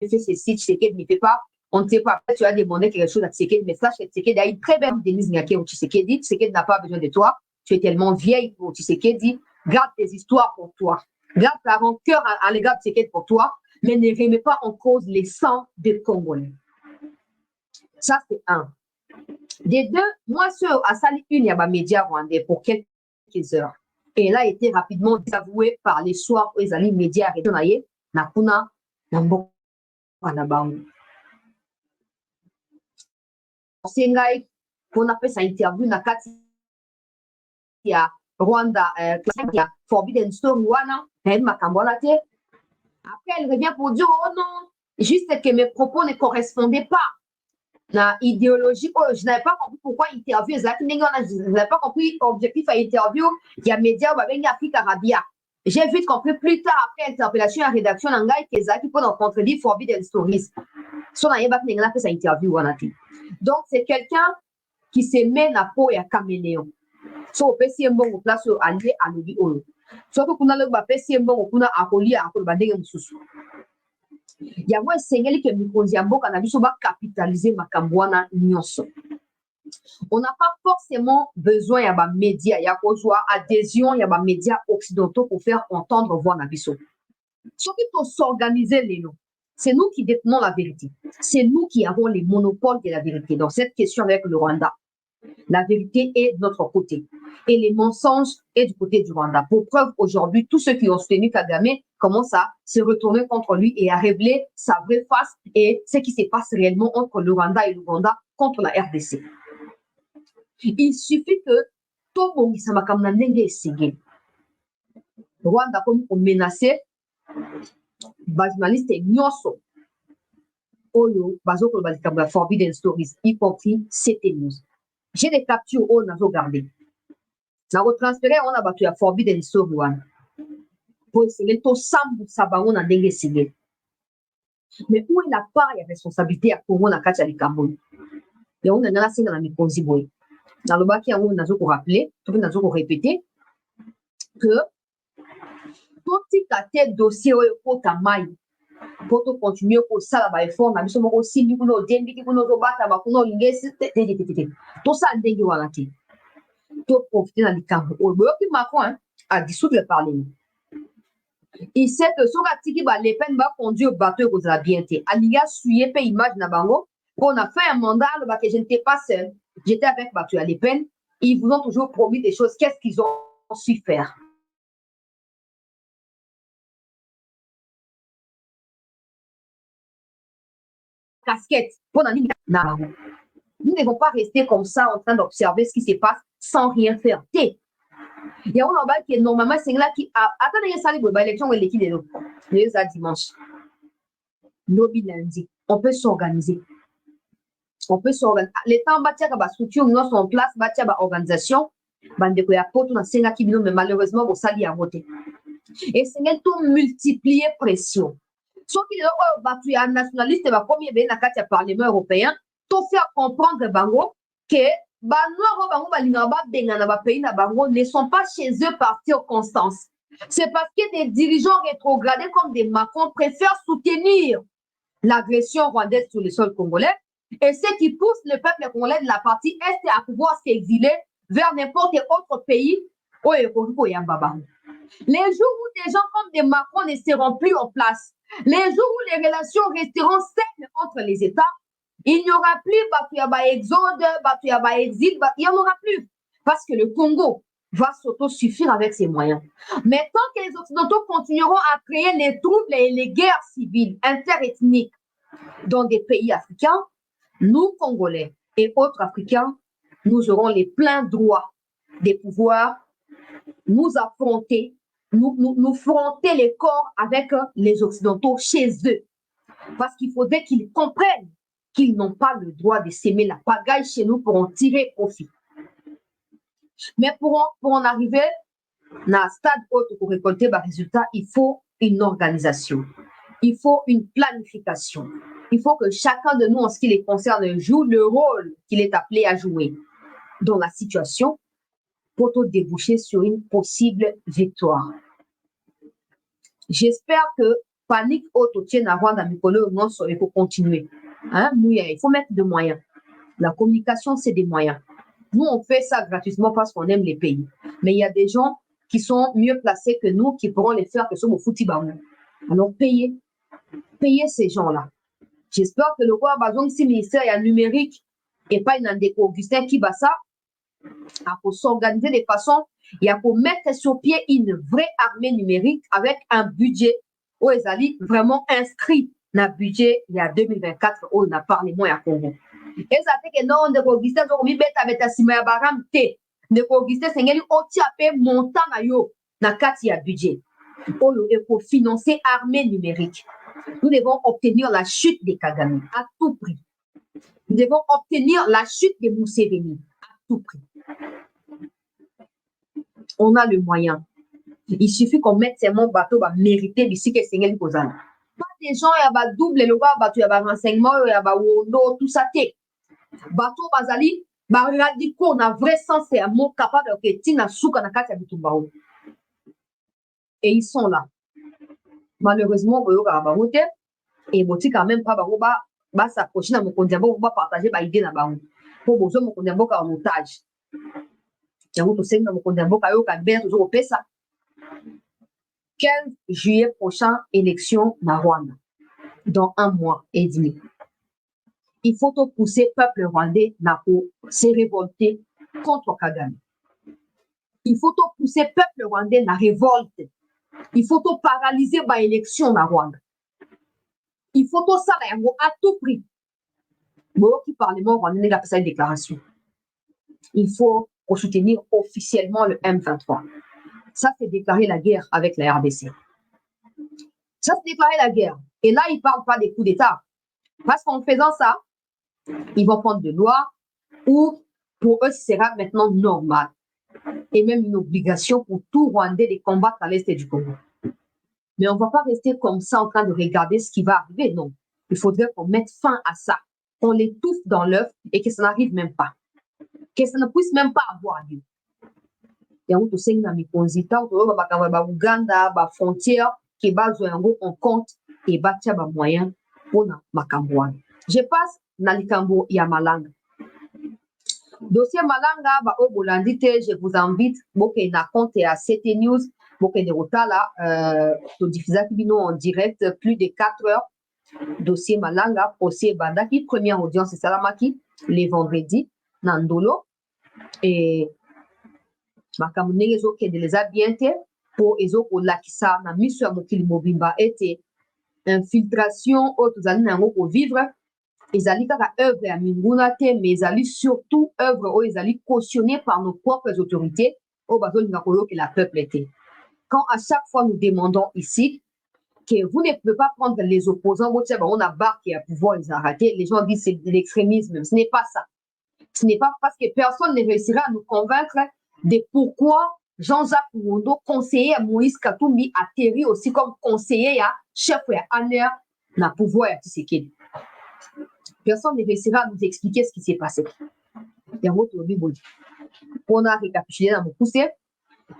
fait ceci, Tshisekedi ne fait pas. On ne sait pas, tu as demandé quelque chose à Tshisekedi, mais sache que Tshisekedi a une très belle Denise Nyake au Tshisekedi. Tshisekedi n'a pas besoin de toi. Tu es tellement vieille pour Tshisekedi. Garde tes histoires pour toi. Garde ta rancœur à l'égard de Tshisekedi pour toi, mais ne remets pas en cause les sangs des Congolais. Ça, c'est un. Des deux, moi, sur Asali une, il y a un média rwandais pour quelques heures. Et elle a été rapidement désavouée par les soirs où les alliés médias régionaux Nakuna, Nambo, Anabangu. Sengai, qu'on appelle ça interview, Nakati, il y a Rwanda, il y a Forbidden Story, elle m'a cambolate. Après, elle revient pour dire, oh non, juste que mes propos ne correspondaient pas. La idéologie, oh, je n'avais pas compris pourquoi interview, je n'avais pas compris l'objectif à interview, il y a média, il y a Afrique Arabia. J'ai vite compris plus tard, après interpellation et rédaction, qui peut en contredire Forbidden Stories. Son a fait sa interview, donc c'est quelqu'un qui se met la peau et à caméléon. So, on si un bon place allié à l'obi olo. So, qu'on a le bapé si un bon on a accolé à Kolbandé Moussou. Il y a un signal que Mikonziambo Cannabis va capitaliser Makambouana Nyonso. On n'a pas forcément besoin de médias, il y a besoin d'adhésion, il y a des médias occidentaux pour faire entendre voix Nabiso. Sauf qu'il faut s'organiser les noms. C'est nous qui détenons la vérité. C'est nous qui avons les monopoles de la vérité dans cette question avec le Rwanda. La vérité est de notre côté. Et les mensonges est du côté du Rwanda. Pour preuve, aujourd'hui, tous ceux qui ont soutenu Kagame commencent à se retourner contre lui et à révéler sa vraie face et ce qui se passe réellement entre le Rwanda et l'Ouganda contre la RDC. Il suffit que tobongisa makambo na ndenge esengeli. Rwanda komi komenace bajournaliste nyonso oyo bazokoloba likambo ya forbidden stories, y compris CT News. J'ai des captures oyo nazogarde. Nakotransfere on a bato ya forbidden story wana po esengeli tosambwisa bango na ndenge esengeli. Mais où est la part ya responsabilité ya Congo na kati ya likambo oyo? Yango na nga nasenga na mikonzi boye. Nalobaki yango nazokorapele to mpe nazokorepete que totika te dossier oyo ekota mai mpo tocontinue kosala baeffort na biso moko osimbi kuna odembiki kuna ozobatama kuna olingesi te tosala ndenge wana te toprofite na likambo oyo boyoki Macron a dissoudre le parlement. Il sait que soki atiki Le Pen baconduire bato ekozala bien te alingi asuye mpe image na bango mpo na fin ya mandat alobaki je n'étais pas seul, j'étais avec bato ya Le Pen. Ils vous ont toujours promis des choses. Qu'est-ce qu'ils ont su faire? Casquette. Nous ne devons pas rester comme ça en train d'observer ce qui se passe sans rien faire. Il y a un endroit qui est normalement c'est là qui attendez ça l'élection et l'équipe de dimanche. Lobby lundi. On peut s'organiser. On peut s'organiser. Les temps bâtir la structure nous sont en place bâtir la organisation. Bandeko ya poto na senga ki bino mais malheureusement au sali a voté. Et c'est tout multiplier pression. Sauf qu'il y a un nationaliste va premier ben na kati ya parlement européen tout faire comprendre bango que bango bango balinga ba benga na ba pays na bango ne sont pas chez eux partis aux Constance. C'est parce que des dirigeants rétrogradés comme des Macron préfèrent soutenir l'agression rwandaise sur le sol congolais et ce qui pousse le peuple congolais de la partie est à pouvoir s'exiler vers n'importe quel autre pays. Les jours où des gens comme des Macron ne seront plus en place, les jours où les relations resteront saines entre les États, il n'y aura plus Batuyaba exode, Batuyaba exil, il n'y en aura plus. Parce que le Congo va s'autosuffire avec ses moyens. Mais tant que les Occidentaux continueront à créer les troubles et les guerres civiles interethniques dans des pays africains, nous, Congolais et autres Africains, nous aurons les pleins droits de pouvoir nous affronter, nous fronter les corps avec les Occidentaux chez eux. Parce qu'il faudrait qu'ils comprennent qu'ils n'ont pas le droit de s'aimer la pagaille chez nous pour en tirer profit. Mais pour en arriver à un stade haut pour récolter les résultats, il faut une organisation. Il faut une planification. Il faut que chacun de nous, en ce qui les concerne, joue le rôle qu'il est appelé à jouer dans la situation pour déboucher sur une possible victoire. J'espère que panique autotienne à Rwanda Mikolo non il faut continuer. Hein? Il faut mettre des moyens. La communication, c'est des moyens. Nous, on fait ça gratuitement parce qu'on aime les pays. Mais il y a des gens qui sont mieux placés que nous, qui pourront les faire que ce soit au Foutibamou. Alors, payez ces gens-là. J'espère que le roi Bazong, si ministère est numérique et pas une Augustin Kibasa, pour s'organiser de façon, il y a pour mettre sur pied une vraie armée numérique avec un budget où ils allaient vraiment inscrit dans le budget il y a 2024 où on a parlé moins à Congo. Et ça fait que non, de Augustin, on a bête avec ta sima baram te. De Augustin, c'est un outil à payer montant na yo na kati ya budget. Pour financer armée numérique. Nous devons obtenir la chute des Kagame à tout prix. Nous devons obtenir la chute des Museveni à tout prix. On a le moyen. Il suffit qu'on mette ces mots bateaux mériter d'ici que c'est un posant. Pas des gens y a double le roi bateau y a renseignement y a wondo tout ça té. Bateau bazali radicaux na vrai sens c'est un mot capable que tina souka na kati ya bitumbao. Et ils sont là. Malheureusement boyo ka ba hote et boti quand même pas ba s'approcher na mokonzi ba partager ba idée na bango. Pour bozo mokonzi ka en otage. Yango to senga mokonzi mboka yo ka bien toujours pesa. 15 juillet prochain élection na Rwanda dans 1 mois et demi. il faut pousser le peuple rwandais pour se révolter contre Kagame. Il faut pousser le peuple rwandais à révolte. Il faut paralyser l'élection na Rwanda. Il faut ça à tout prix. Qui Parlement rwandais a fait une déclaration. Il faut soutenir officiellement le M23. Ça, c'est déclarer la guerre avec la RDC. Ça, c'est déclarer la guerre. Et là, ils ne parlent pas des coups d'État. Parce qu'en faisant ça, ils vont prendre de loi ou pour eux, ce sera maintenant normal. Et même une obligation pour tout Rwandais de combattre à l'est du Congo. Mais on ne va pas rester comme ça en train de regarder ce qui va arriver. Non. Il faudrait qu'on mette fin à ça. Qu'on l'étouffe dans l'œuf et que ça n'arrive même pas. Que ça ne puisse même pas avoir lieu. Il y a un aussi dans mes consultants, Uganda, frontière, qui base en compte et bâtir des moyens pour Makambouane. Je passe dans le Cambo Yamalanga. Dossier Malanga, je vous invite, na compte à CT News, de Rotala, to diffuser en direct plus de 4 heures. Dossier Malanga, procès Bandaki, première audience Salamaki, les vendredis, Nandolo. Et makamune ezo kende les abiente pour ezo kolakisa na miso ya mokili mobimba ete infiltration oyo tozali na yango kovivre ezali kaka œuvre ya minguna te mais ezali surtout œuvre oyo ezali cautionnée par nos propres autorités oyo bazolinga koyokela peuple te. Quand à chaque fois nous demandons ici que vous ne pouvez pas prendre les opposants, on a barre qui a pouvoir les arrêter, les gens disent c'est de l'extrémisme. Ce n'est pas ça. Ce n'est pas parce que personne ne réussira à nous convaincre de pourquoi Jean-Jacques Moundo, conseiller à Moïse Katumbi, atterrit aussi comme conseiller à chef à Aner, na pouvoir à Tshisekedi. Personne ne réussira à nous expliquer ce qui s'est passé. On a récapitulé dans mon poussé.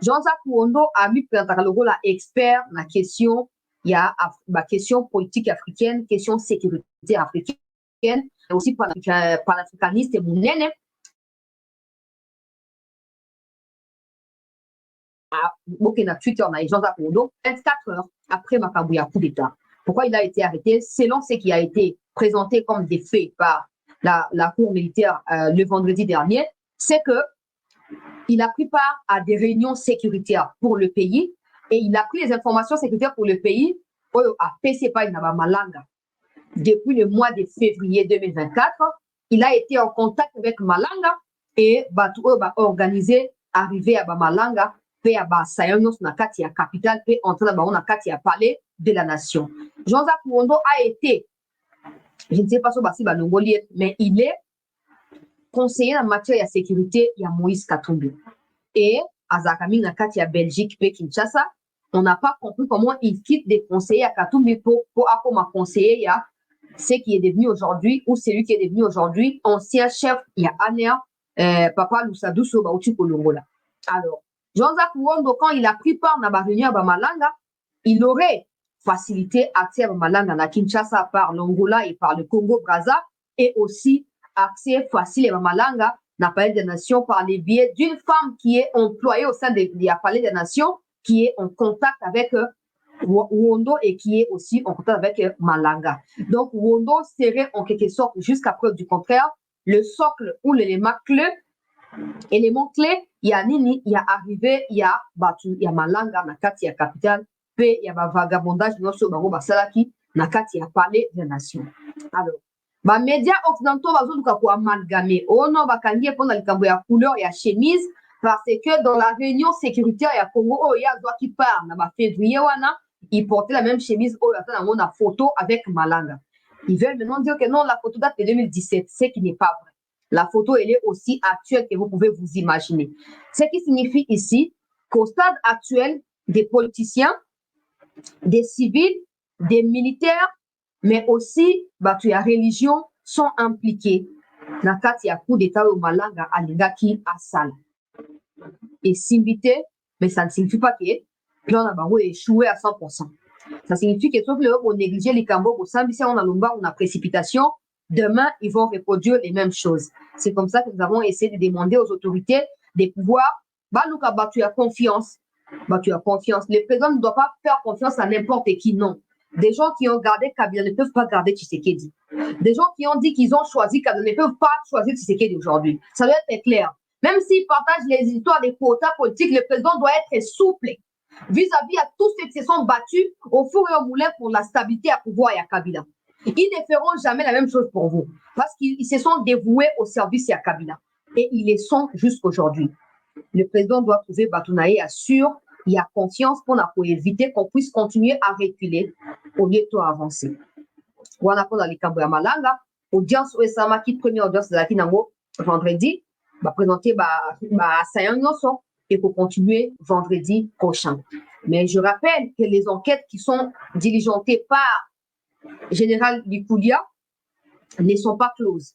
Jean-Jacques Moundo a mis le rôle expert dans la question, il y a la question politique africaine, question sécurité africaine, et aussi panafricaniste et mounene. Burkina Twitter, on a Jean-Jacques Moundo, 24 heures après Makambouya coup d'État. Pourquoi il a été arrêté? Selon ce qui a été présenté comme des faits par la cour militaire le vendredi dernier, c'est que il a pris part à des réunions sécuritaires pour le pays et il a pris les informations sécuritaires pour le pays à PCPA Malanga. Depuis le mois de février 2024, il a été en contact avec Malanga et a organisé arrivé à Malanga pe ya basayonos na kati ya capitale pe entrer na bango na kati ya palais de la nation. Jean-Jacques Moundo a été, je ne sais pas si basi balongoli, mais il est conseiller en matière de sécurité ya Moïse Katumbi. Et azakami na kati ya Belgique pe Kinshasa, on n'a pas compris comment il quitte des conseillers à Katumbi pour comme conseiller ya ce qui est devenu aujourd'hui ou celui qui est devenu aujourd'hui ancien chef ya Aner Papa Lusadouso Bauti Kolongola. Alors Jean-Jacques Moundo, quand il a pris part à la réunion à Malanga, il aurait facilité accès à Malanga à Kinshasa par l'Angola et par le Congo-Brazza et aussi accès facile à Malanga dans le Palais des Nations par les biais d'une femme qui est employée au sein du Palais des Nations, qui est en contact avec Wondo et qui est aussi en contact avec Malanga. Donc Wondo serait en quelque sorte, jusqu'à preuve du contraire, le socle ou l'élément clé. Élément clé, il y a Nini, il y a arrivé, il y a Batu, il y a Malanga, Nakati, il y a Capitale, puis il y a vagabondage, Nosso Bango Basalaki, Nakati, il y a Palais des Nations. Alors, les médias occidentaux, ils ont amalgamé. Oh non, ils ont dit la couleur et la chemise, parce que dans la réunion sécuritaire, il y a Congo, il y a Doua qui part, dans février, ils portaient la même chemise, il y a une photo avec Malanga. Ils veulent maintenant dire que non, la photo date de 2017, ce qui n'est pas vrai. La photo, elle est aussi actuelle que vous pouvez vous imaginer. Ce qui signifie ici qu'au stade actuel, des politiciens, des civils, des militaires, mais aussi la religion sont impliqués dans le cas de coup d'État au Malanga à Lingaki à Sal. Et s'inviter, mais ça ne signifie pas que plan a échoué à 100%. Ça signifie que sauf le on négliger les cambos, au sein on a l'omba, on a précipitation. Demain, ils vont reproduire les mêmes choses. C'est comme ça que nous avons essayé de demander aux autorités de pouvoir, tu as confiance. Tu as confiance. Le président ne doit pas faire confiance à n'importe qui, non. Des gens qui ont gardé Kabila ne peuvent pas garder Tshisekedi. Des gens qui ont dit qu'ils ont choisi Kabila ne peuvent pas choisir Tshisekedi aujourd'hui. Ça doit être clair. Même s'ils partagent les histoires des quotas politiques, le président doit être souple vis-à-vis à tous ceux qui se sont battus au four et au moulin pour la stabilité à pouvoir et à Kabila. Ils ne feront jamais la même chose pour vous parce qu'ils se sont dévoués au service et à Kabila. Et ils le sont jusqu'aujourd'hui. Le président doit trouver Batounaye assure, il y a confiance pour éviter qu'on puisse continuer à reculer au lieu de avancer. Wana pour les Kambo ya Malanga, audience OSAMA qui première audience de la Kinango vendredi, va présenter Sayan Nyoso et pour continuer vendredi prochain. Mais je rappelle que les enquêtes qui sont diligentées par Général Likoulia ne sont pas closes.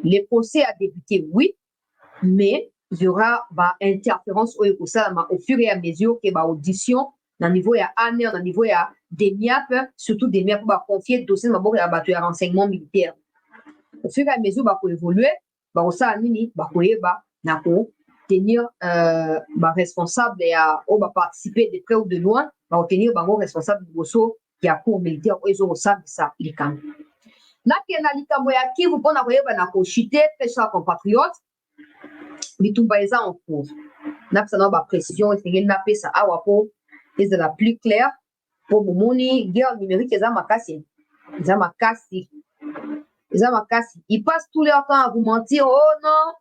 Les procès à débuté, oui, mais il y aura interférence au fur et à mesure que audition dans niveau ya année dans niveau ya des MIAP surtout des MIAP pour confier dossier dans le bateau ya renseignement militaire au fur et à mesure pour évoluer ça nini na ko tenir responsable ya au participer de près ou de loin tenir responsable de bosso qui a cours militaire au ezo ça les camps na kena likambo ya Kivu pona koyeba na ko chiter très chers compatriotes bitumba eza en cours napesa na précision esengeli napesa awa po ezala plus clair po bomoni guerre numérique eza makasi ils passent tout leur temps à vous mentir oh non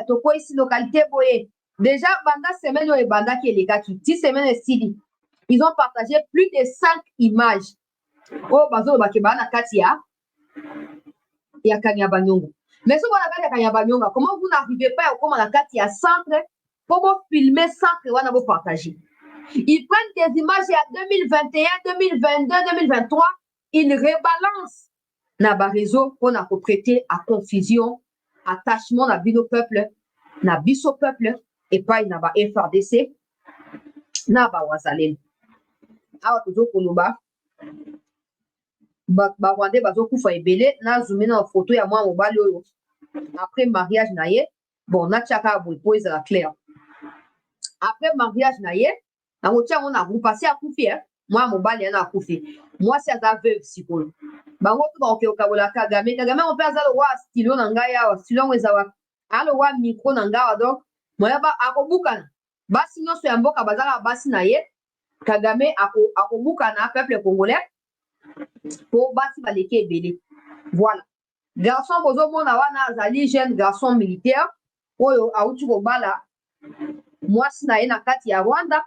toko ici localité boye déjà banda semaine oyo ebandaki elekaki 10 semaines esili ils ont partagé plus de 5 images oyo bazolobaki baa na kati ya Kanyabanyonga. Mais si vous avez Kanyabanyonga, comment vous n'arrivez pas à comment la carte il y a centre pour vous filmer centre ou vous partager? Ils prennent des images à 2021, 2022, 2023, ils rebalancent na ba réseau pour na prêter à confusion, attachement na bino peuple, na biso peuple et pas na ba FRDC, na ba wazalendo. Awa tozo koloba Rwandais bazokufa ebele na zoomé na photo ya mwa mobali oyo après mariage na ye bon na tiaka boye po ezala clair après mariage na ye nango tiango na groupe asi akufi mwa mobali yana akufi mwasi aza veuve sikoyo bango to bakoki kokabola Kagame ngo mpe aza lowa stylo na ngai awa stylo yango ezawa alowa micro na ngai awa donc moyeba akobukana basi nyonso ya mboka bazalaka basi na ye Kagame akobukana peuple congolais pour basi baleki ebele voilà garçon bozomona wana azali jeune garçon militaire oyo auti kobala mwasi na ye na kati ya Rwanda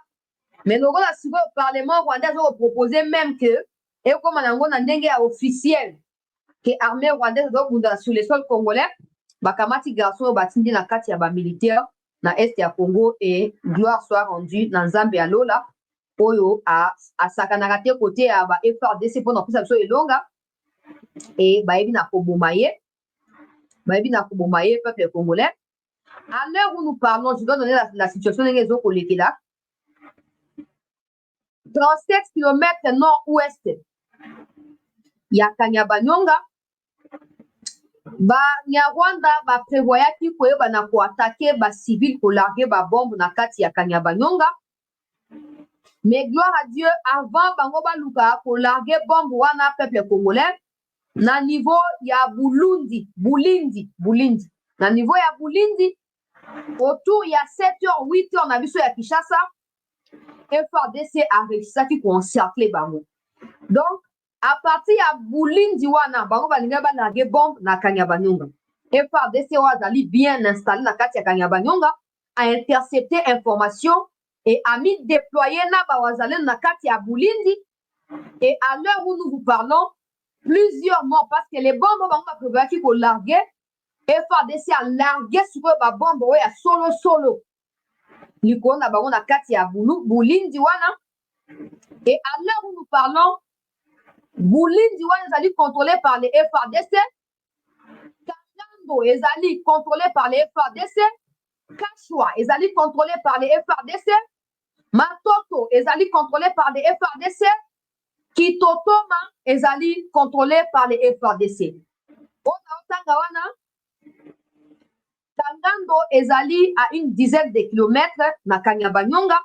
mais lokola sikoyo parlement rwandais azokopropose même que ekoma nango na ndenge ya officiel ke armée rwandaise ezobunda sur le sol congolais bakamati garçon oyo batindi na kati ya bamilitaire na este ya Congo et gloire soit rendue na nzambe ya lola oyo asakanaka te kote ya ba FRDC mpona kopesa biso elonga e bayebi na koboma ye peuple congolais. À l'heure où nous parlons, je dois donner la situation ndenge ezokolekela 37 km nord-ouest ya Kanyabanyonga Banyarwanda baprévoyaki koyeba na koatake bacivil kolarge babombe na kati ya Kanyabanyonga. Mais gloire à Dieu, avant bango baluka kolarge bombe wana peuple congolais na niveau ya Bulindi. Na niveau ya Bulindi, autour ya 7h, 8h na biso ya Kinshasa, FARDC a réussi à encercler bango. Donc, à partir ya Bulindi wana, bango balinga balarge bombe na Kanyabanyonga. FARDC wazali bien installé na kati ya Kanyabanyonga, a intercepté information et a mis déployé na bawazalendo na kati ya Bulindi. Et à l'heure où nous vous parlons, plusieurs morts parce que les bombes bango prévoyaki ko larguer FARDC a largué sur ba bombe ya solo likona bango na kati ya Bulindi wana. Et à l'heure où nous parlons, Bulindi wana ezali contrôlé par les FARDC, Kangando ezali contrôlé par les FARDC, Kashwa ezali contrôlé par les FARDC, Matoto ezali contrôlé par les FARDC, Kitotoma ezali contrôlé par les FARDC. Otanga wana Kangando ezali à une dizaine de kilomètres na Kanyabanyonga,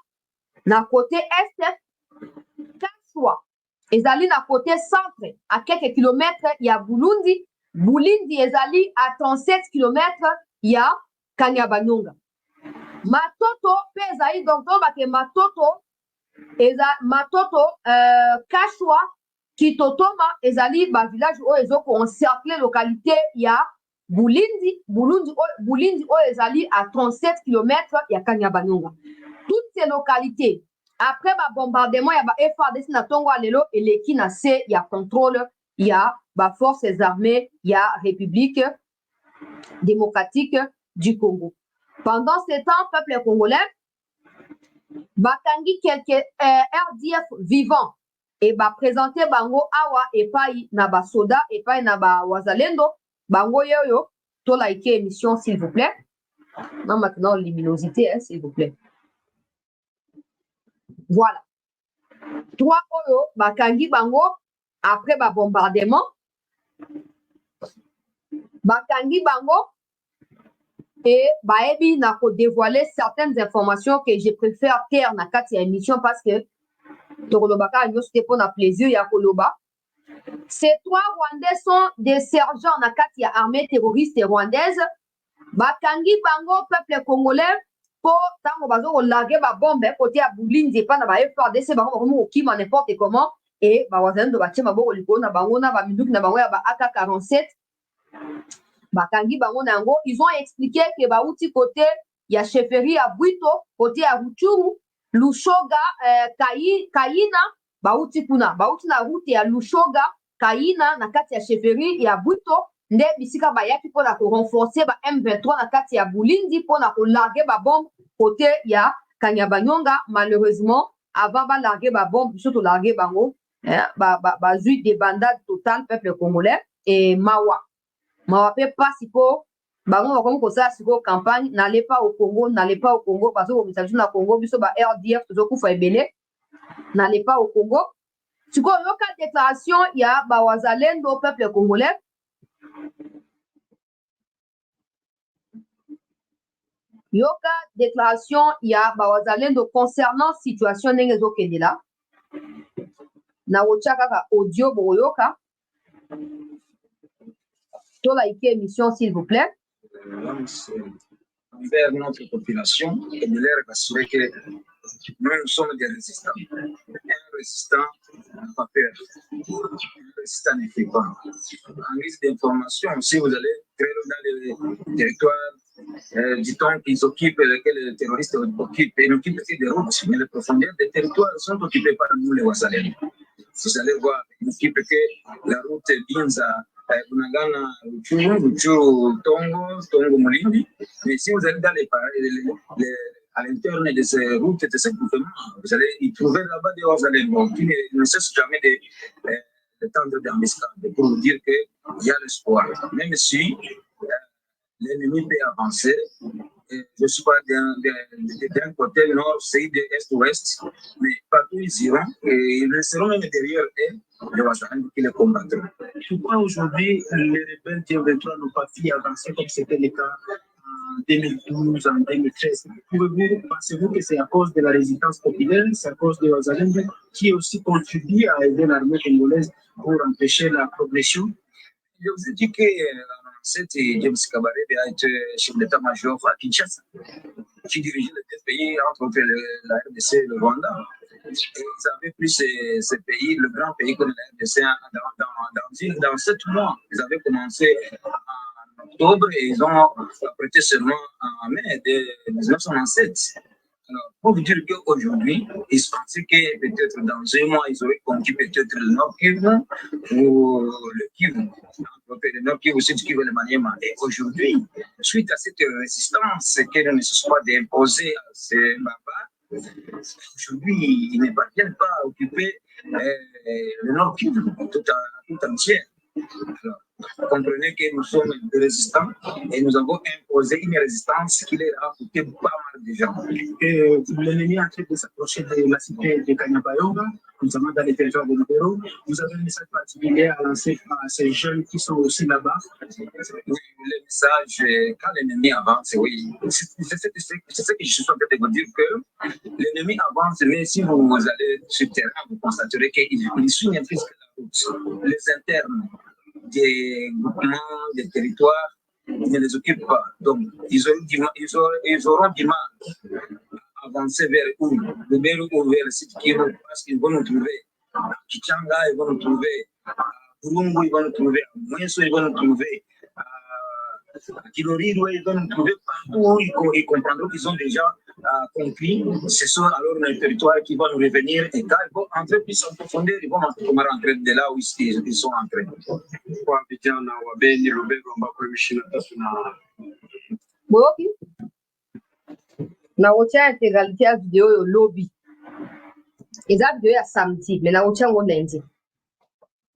na côté est, Kashwa ezali na côté centre à quelques kilomètres ya Bulindi. Bulindi ezali à 37 kilomètres ya Kanyabanyonga. Matoto pe ezali donc tobake matoto Kashwa Kitotoma ezali ba village oyo ezokoencercle localité ya Bulindi oyo ezali à 37 kilomètres ya Kanyabanyonga. Toutes ces localités après ba bombardement ya ba FARDC na tongo alelo eleki na se ya contrôle ya ba forces armées ya République démocratique du Congo. Pendant ce temps, peuple congolais bakangi quelques RDF vivants et ba présenter bango awa epai na ba soda epai na ba wazalendo bango yoyo to like émission s'il vous plaît. Non maintenant luminosité hein, s'il vous plaît. Voilà. 3 oyo bakangi bango après ba bombardement bakangi bango et baebi na ko dévoiler certaines informations que je préfère taire na kati ya émission parce que tokolobaka nyonso te mpona plaisir ya koloba. Ces 3 Rwandais sont des sergents na kati ya armée terroriste rwandaise. Bakangi bango peuple congolais po tango bazokolage babombe côté ya Bulindi epa na ba FARDC bango bakomi kokima n'importe comment et bawazalendo batie maboko likolo na bango na baminduki na bango ya ba AK-47 bakangi bango na yango. Ils ont expliqué que bauti côté ya chefferie ya Bwito côté ya Ruchuru Lushoga Kayina bauti kuna bauti na route ya Lushoga Kayina na kati ya chefferie ya Bwito nde bisika bayaki mpona korenforcer ba M23 na kati ya Bulindi mpona kolarge babombe côté ya Kanyabanyonga. Malheureusement avant balarge babombe biso tolarge bango bazwi débandade totale peuple congolais et mawa pe pasi po bango bakomi kosala sikoyo campagne n'allez pas au Congo bazokomisa biso na Congo biso ba RDF tozokufa ebele n'allez pas au Congo. Sikoyo yoka déclaration ya bawazalendo peuple congolais yoka déclaration ya bawazalendo concernant situation ndenge ezokende la na kotia kaka audio boyoka to like émission s'il vous plaît. Envers notre population et de leur assurer que nous sommes des résistants. Un résistant n'a pas peur. Un résistant ne fait pas. En guise d'information, si vous allez dans les territoires, dit-on qu'ils occupent, que les terroristes occupent, ils occupent aussi des routes, mais les profondeurs des territoires sont occupées par nous, les Ouassalènes. Vous allez voir, ils n'occupent que la route Binza, Bunagana, Ruchuru, Tongo, Molindi. Mais si vous allez dans à l'interne de ces routes, de ces gouvernements, vous allez y trouver là-bas des Ouassalènes qui ne cessent jamais de tendre d'embuscade pour vous dire qu'il y a l'espoir. Même si l'ennemi peut avancer, je ne suis pas d'un côté nord, c'est de est-ouest, mais partout ils iront et ils resteront même derrière eux, les Ouassalènes qui les combattront. Pourquoi aujourd'hui les rebelles du 23 n'ont pas pu avancer comme c'était le cas en 2012, en 2013? Pensez-vous que c'est à cause de la résistance populaire, c'est à cause des Ouassalènes qui aussi contribuent à aider l'armée congolaise pour empêcher la progression? Je vous ai dit que c'était James Kabarebe a été chef d'état-major à Kinshasa, qui dirigeait les deux pays, entre autres la RDC et le Rwanda. Et ils avaient pris ces pays, le grand pays comme la RDC, dans 7 mois. Ils avaient commencé en octobre et ils ont prêté seulement en mai de 1997. Alors, pour vous dire qu'aujourd'hui, ils pensaient que peut-être dans 1 mois, ils auraient conquis peut-être le Nord Kivu ou le Kivu. Le Nord Kivu, c'est du Kivu, le Maniema. Et aujourd'hui, suite à cette résistance qu'elle ne se soit d'imposer à ces barbares, aujourd'hui, ils ne parviennent pas à occuper le Nord Kivu tout entier. Alors, Comprenez que nous sommes résistants et nous avons imposé une résistance qui leur a coûté pas mal de gens. L'ennemi est en train de s'approcher de la cité de Kanyabayonga, notamment dans les territoires de Lubero. Vous avez un message particulier à lancer à ces jeunes qui sont aussi là-bas? Oui, le message, quand l'ennemi avance, oui, c'est ce que je suis en train de vous dire, que l'ennemi avance, mais si vous allez sur le terrain, vous constaterez qu'il suit un peu la route. Les internes des groupements, des territoires, ils ne les occupent pas. Donc, ils auront du mal à avancer vers où? Vers le site Kivu, parce qu'ils vont nous trouver à Kichanga, ils vont nous trouver à Burungu, ils vont nous trouver à Mwenso, ils vont nous trouver à Kilorido, ils vont nous trouver partout. Ils comprendront qu'ils ont déjà compris. Ce sont alors nos territoires qui vont nous revenir. Et quand ils vont entrer plus en profondeur, ils vont rentrer de là où ils sont entrés. boyoki nakotia intégralité ya video oyo lobi eza video ya samedi me nakotia yango lundi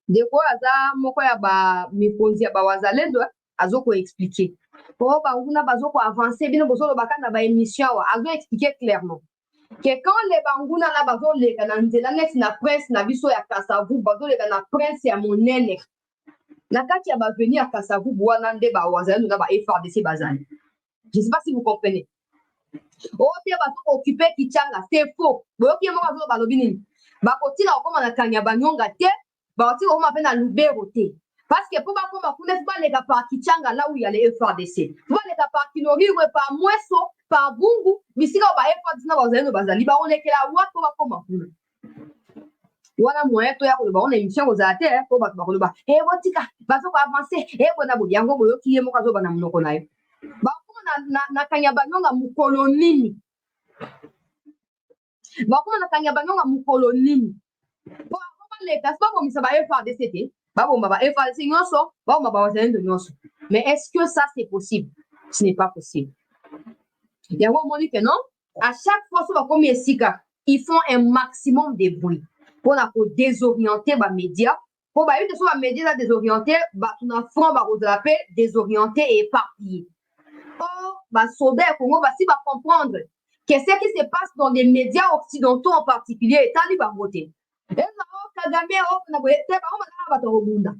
ndeko aza moko ya bamikonzi ya bawazalendo azokoexplike po banguna bazokoavance bino bozolobaka na baémission awa azoexplike clairement que quand les banguna na bazoleka na nzela neti na prince na biso ya Kasavubu bazoleka na prince ya monene na kati ya baveni ya Kasavubu wana nde bawazalendo na ba-FARDC bazali. Je ne sais pas si vous comprenez. Ote bazokooccupe Kichanga, c'est faux. Boyoki moko azo balobi nini bakotina kokoma na Kanyabanyonga te bakotika kokoma mpe na Lubero te parce que po bakoma kuna baleka par Kichanga là où il y a les FARDC baleka par Kiloriwe par Mweso par Bungu bisika ba FARDC na bazalendo bazali baolekela wato bakoma kuna wana moyen to ya koloba ona émission kozala te po bato bakoloba botika bazokoavance bona boyango boyoki ye moko azoba na monoko na yo bakoma na Kanyabanyonga mokolo nini bakoma na Kanyabanyonga mokolo nini po baleka si babomisa ba FARDC te babomba ba FARDC nyonso babomba bazalendo nyonso mais est-ce que ça c'est possible? Ce n'est pas possible. Yango omoni que non à chaque fois so bakomi esika ils font un maximum de bruit mpona kodésorienter bamédia po bayebi te so bamédia eza désorienté bato na front bakozala mpe désorienté et éparpillé. Or basoda ya Congo basi bacomprendre que ce qui se passe dans les médias occidentaux en particulier etali bango te Kagame na boye te bango bazala bato kobunda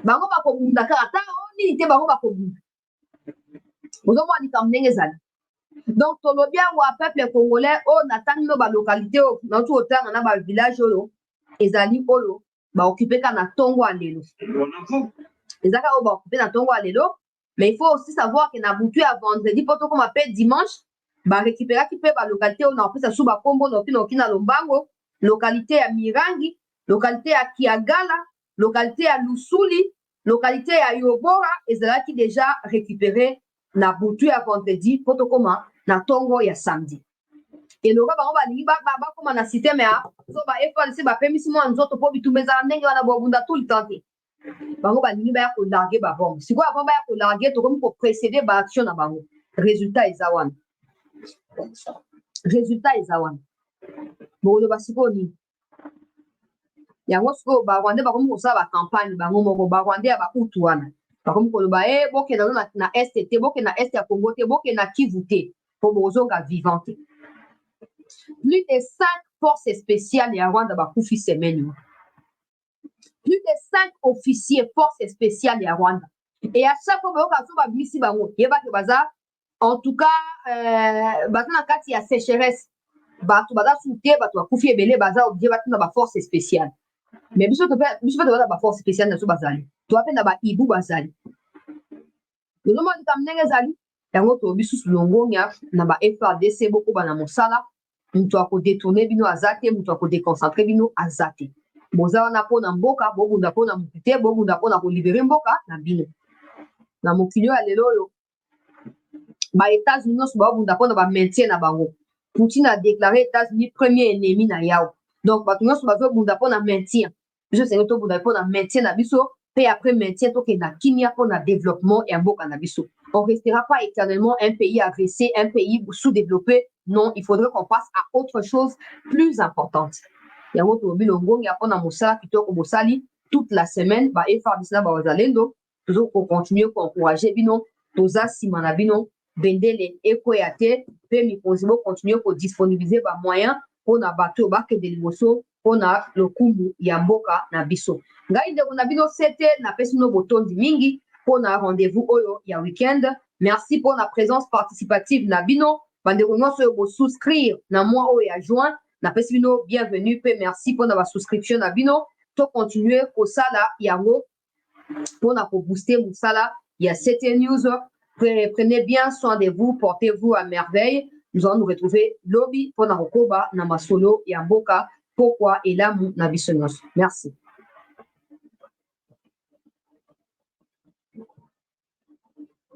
bango bakobunda kaka ta nini te bango bakobunda ozomona likambo ndenge ezali. Donc tolobi yango ya peuple congolais oyo natangi no balokalité oyo nauti kotanga na bavillage oyo ezali oyo baoccupe ka na ntongo ya lelo ezaka oyo baoccupe na ntongo ya lelo. Mais il faut aussi savoir que na butu ya vendredi po tokoma mpe dimanche barécupéraki mpe balokalité oyo na kopesa su bakombo noki noki na lombango localité ya Mirangi, localité ya Kiagala, localité ya Lusuli, localité ya Yobora ezalaki déjà récupéré na butu ya vendredi po tokoma na ntongo ya samedi. eloka bango balingi bakoma na système ya so ba-FARDC bapemisi mwa nzoto mpo bitumba ezala ndenge wana bobunda tout le temps te bango balingi baya kolarge babombe sikoyo avant baya kolarge tokomi koprécéde baaction na bango résultat eza wana bokoloba sikoyo nini yango sikoyo barwandais bakomi kosala bacampagne bango moko barwandais ya bautu wana bakomi koloba bokenda no na este te bokenda na este ya Congo te bokenda na Kivu te mpo bozonga vivant te. Plus de 5 forces spéciales ya Rwanda bakufi semaine. Plus de 5 officiers forces spéciales ya Rwanda. Et à chaque fois que vous avez ici, en tout cas, il y a sécheresse. Force spéciale. Mais je vais la force spéciale dans ce bazali. Tu as fait Ibu bazali. Le nom de Kamnenge Zali, il y a un autre bisus longonia, naba FARDC beaucoup bana mosala. Mutu ako détourner bino azate, mutu ako déconcentrer bino azate. Boza wana pona mboka, bobunda pona mukite, bobunda pona ko libérer mboka na bino. Na mokili ya lelo yo. Ba États-Unis so bobunda pona ba maintien na bango. Poutine a déclaré États-Unis premier ennemi na yao. Donc ba tunyo so bobunda pona maintien. Biso c'est to bunda pona maintien na biso, puis après maintien to ke na kimia pona développement et mboka na biso. On restera pas éternellement un pays agressé, un pays sous-développé. Non, il faudrait qu'on passe à autre chose plus importante. Il y a un autre bilongo, il y a un mosala qui toque au Mosali toute la semaine. Bah, FARDC na bazalendo, toujours pour continuer pour encourager bino toza simana bino bendele ekoyate pe mikonzi bo continuer pour disponibiliser ba moyens pour na bato ba ke de liboso pour na lokumu ya mboka na biso ngai ndeko na bino sete na pesi no botondi mingi pour na rendez-vous oyo ya weekend. Merci pour la présence participative na bino bandeko nyonso oyo bo souscrire na mois oyo ya juin na pesi bino bienvenue pe merci pour na ba souscription na bino to continuer kosala yango pour na ko booster musala ya 7 news. Prenez bien soin de vous, portez-vous à merveille. Nous allons nous retrouver lobby pour na kokoba na masolo ya mboka pourquoi et là na biso nyonso. Merci.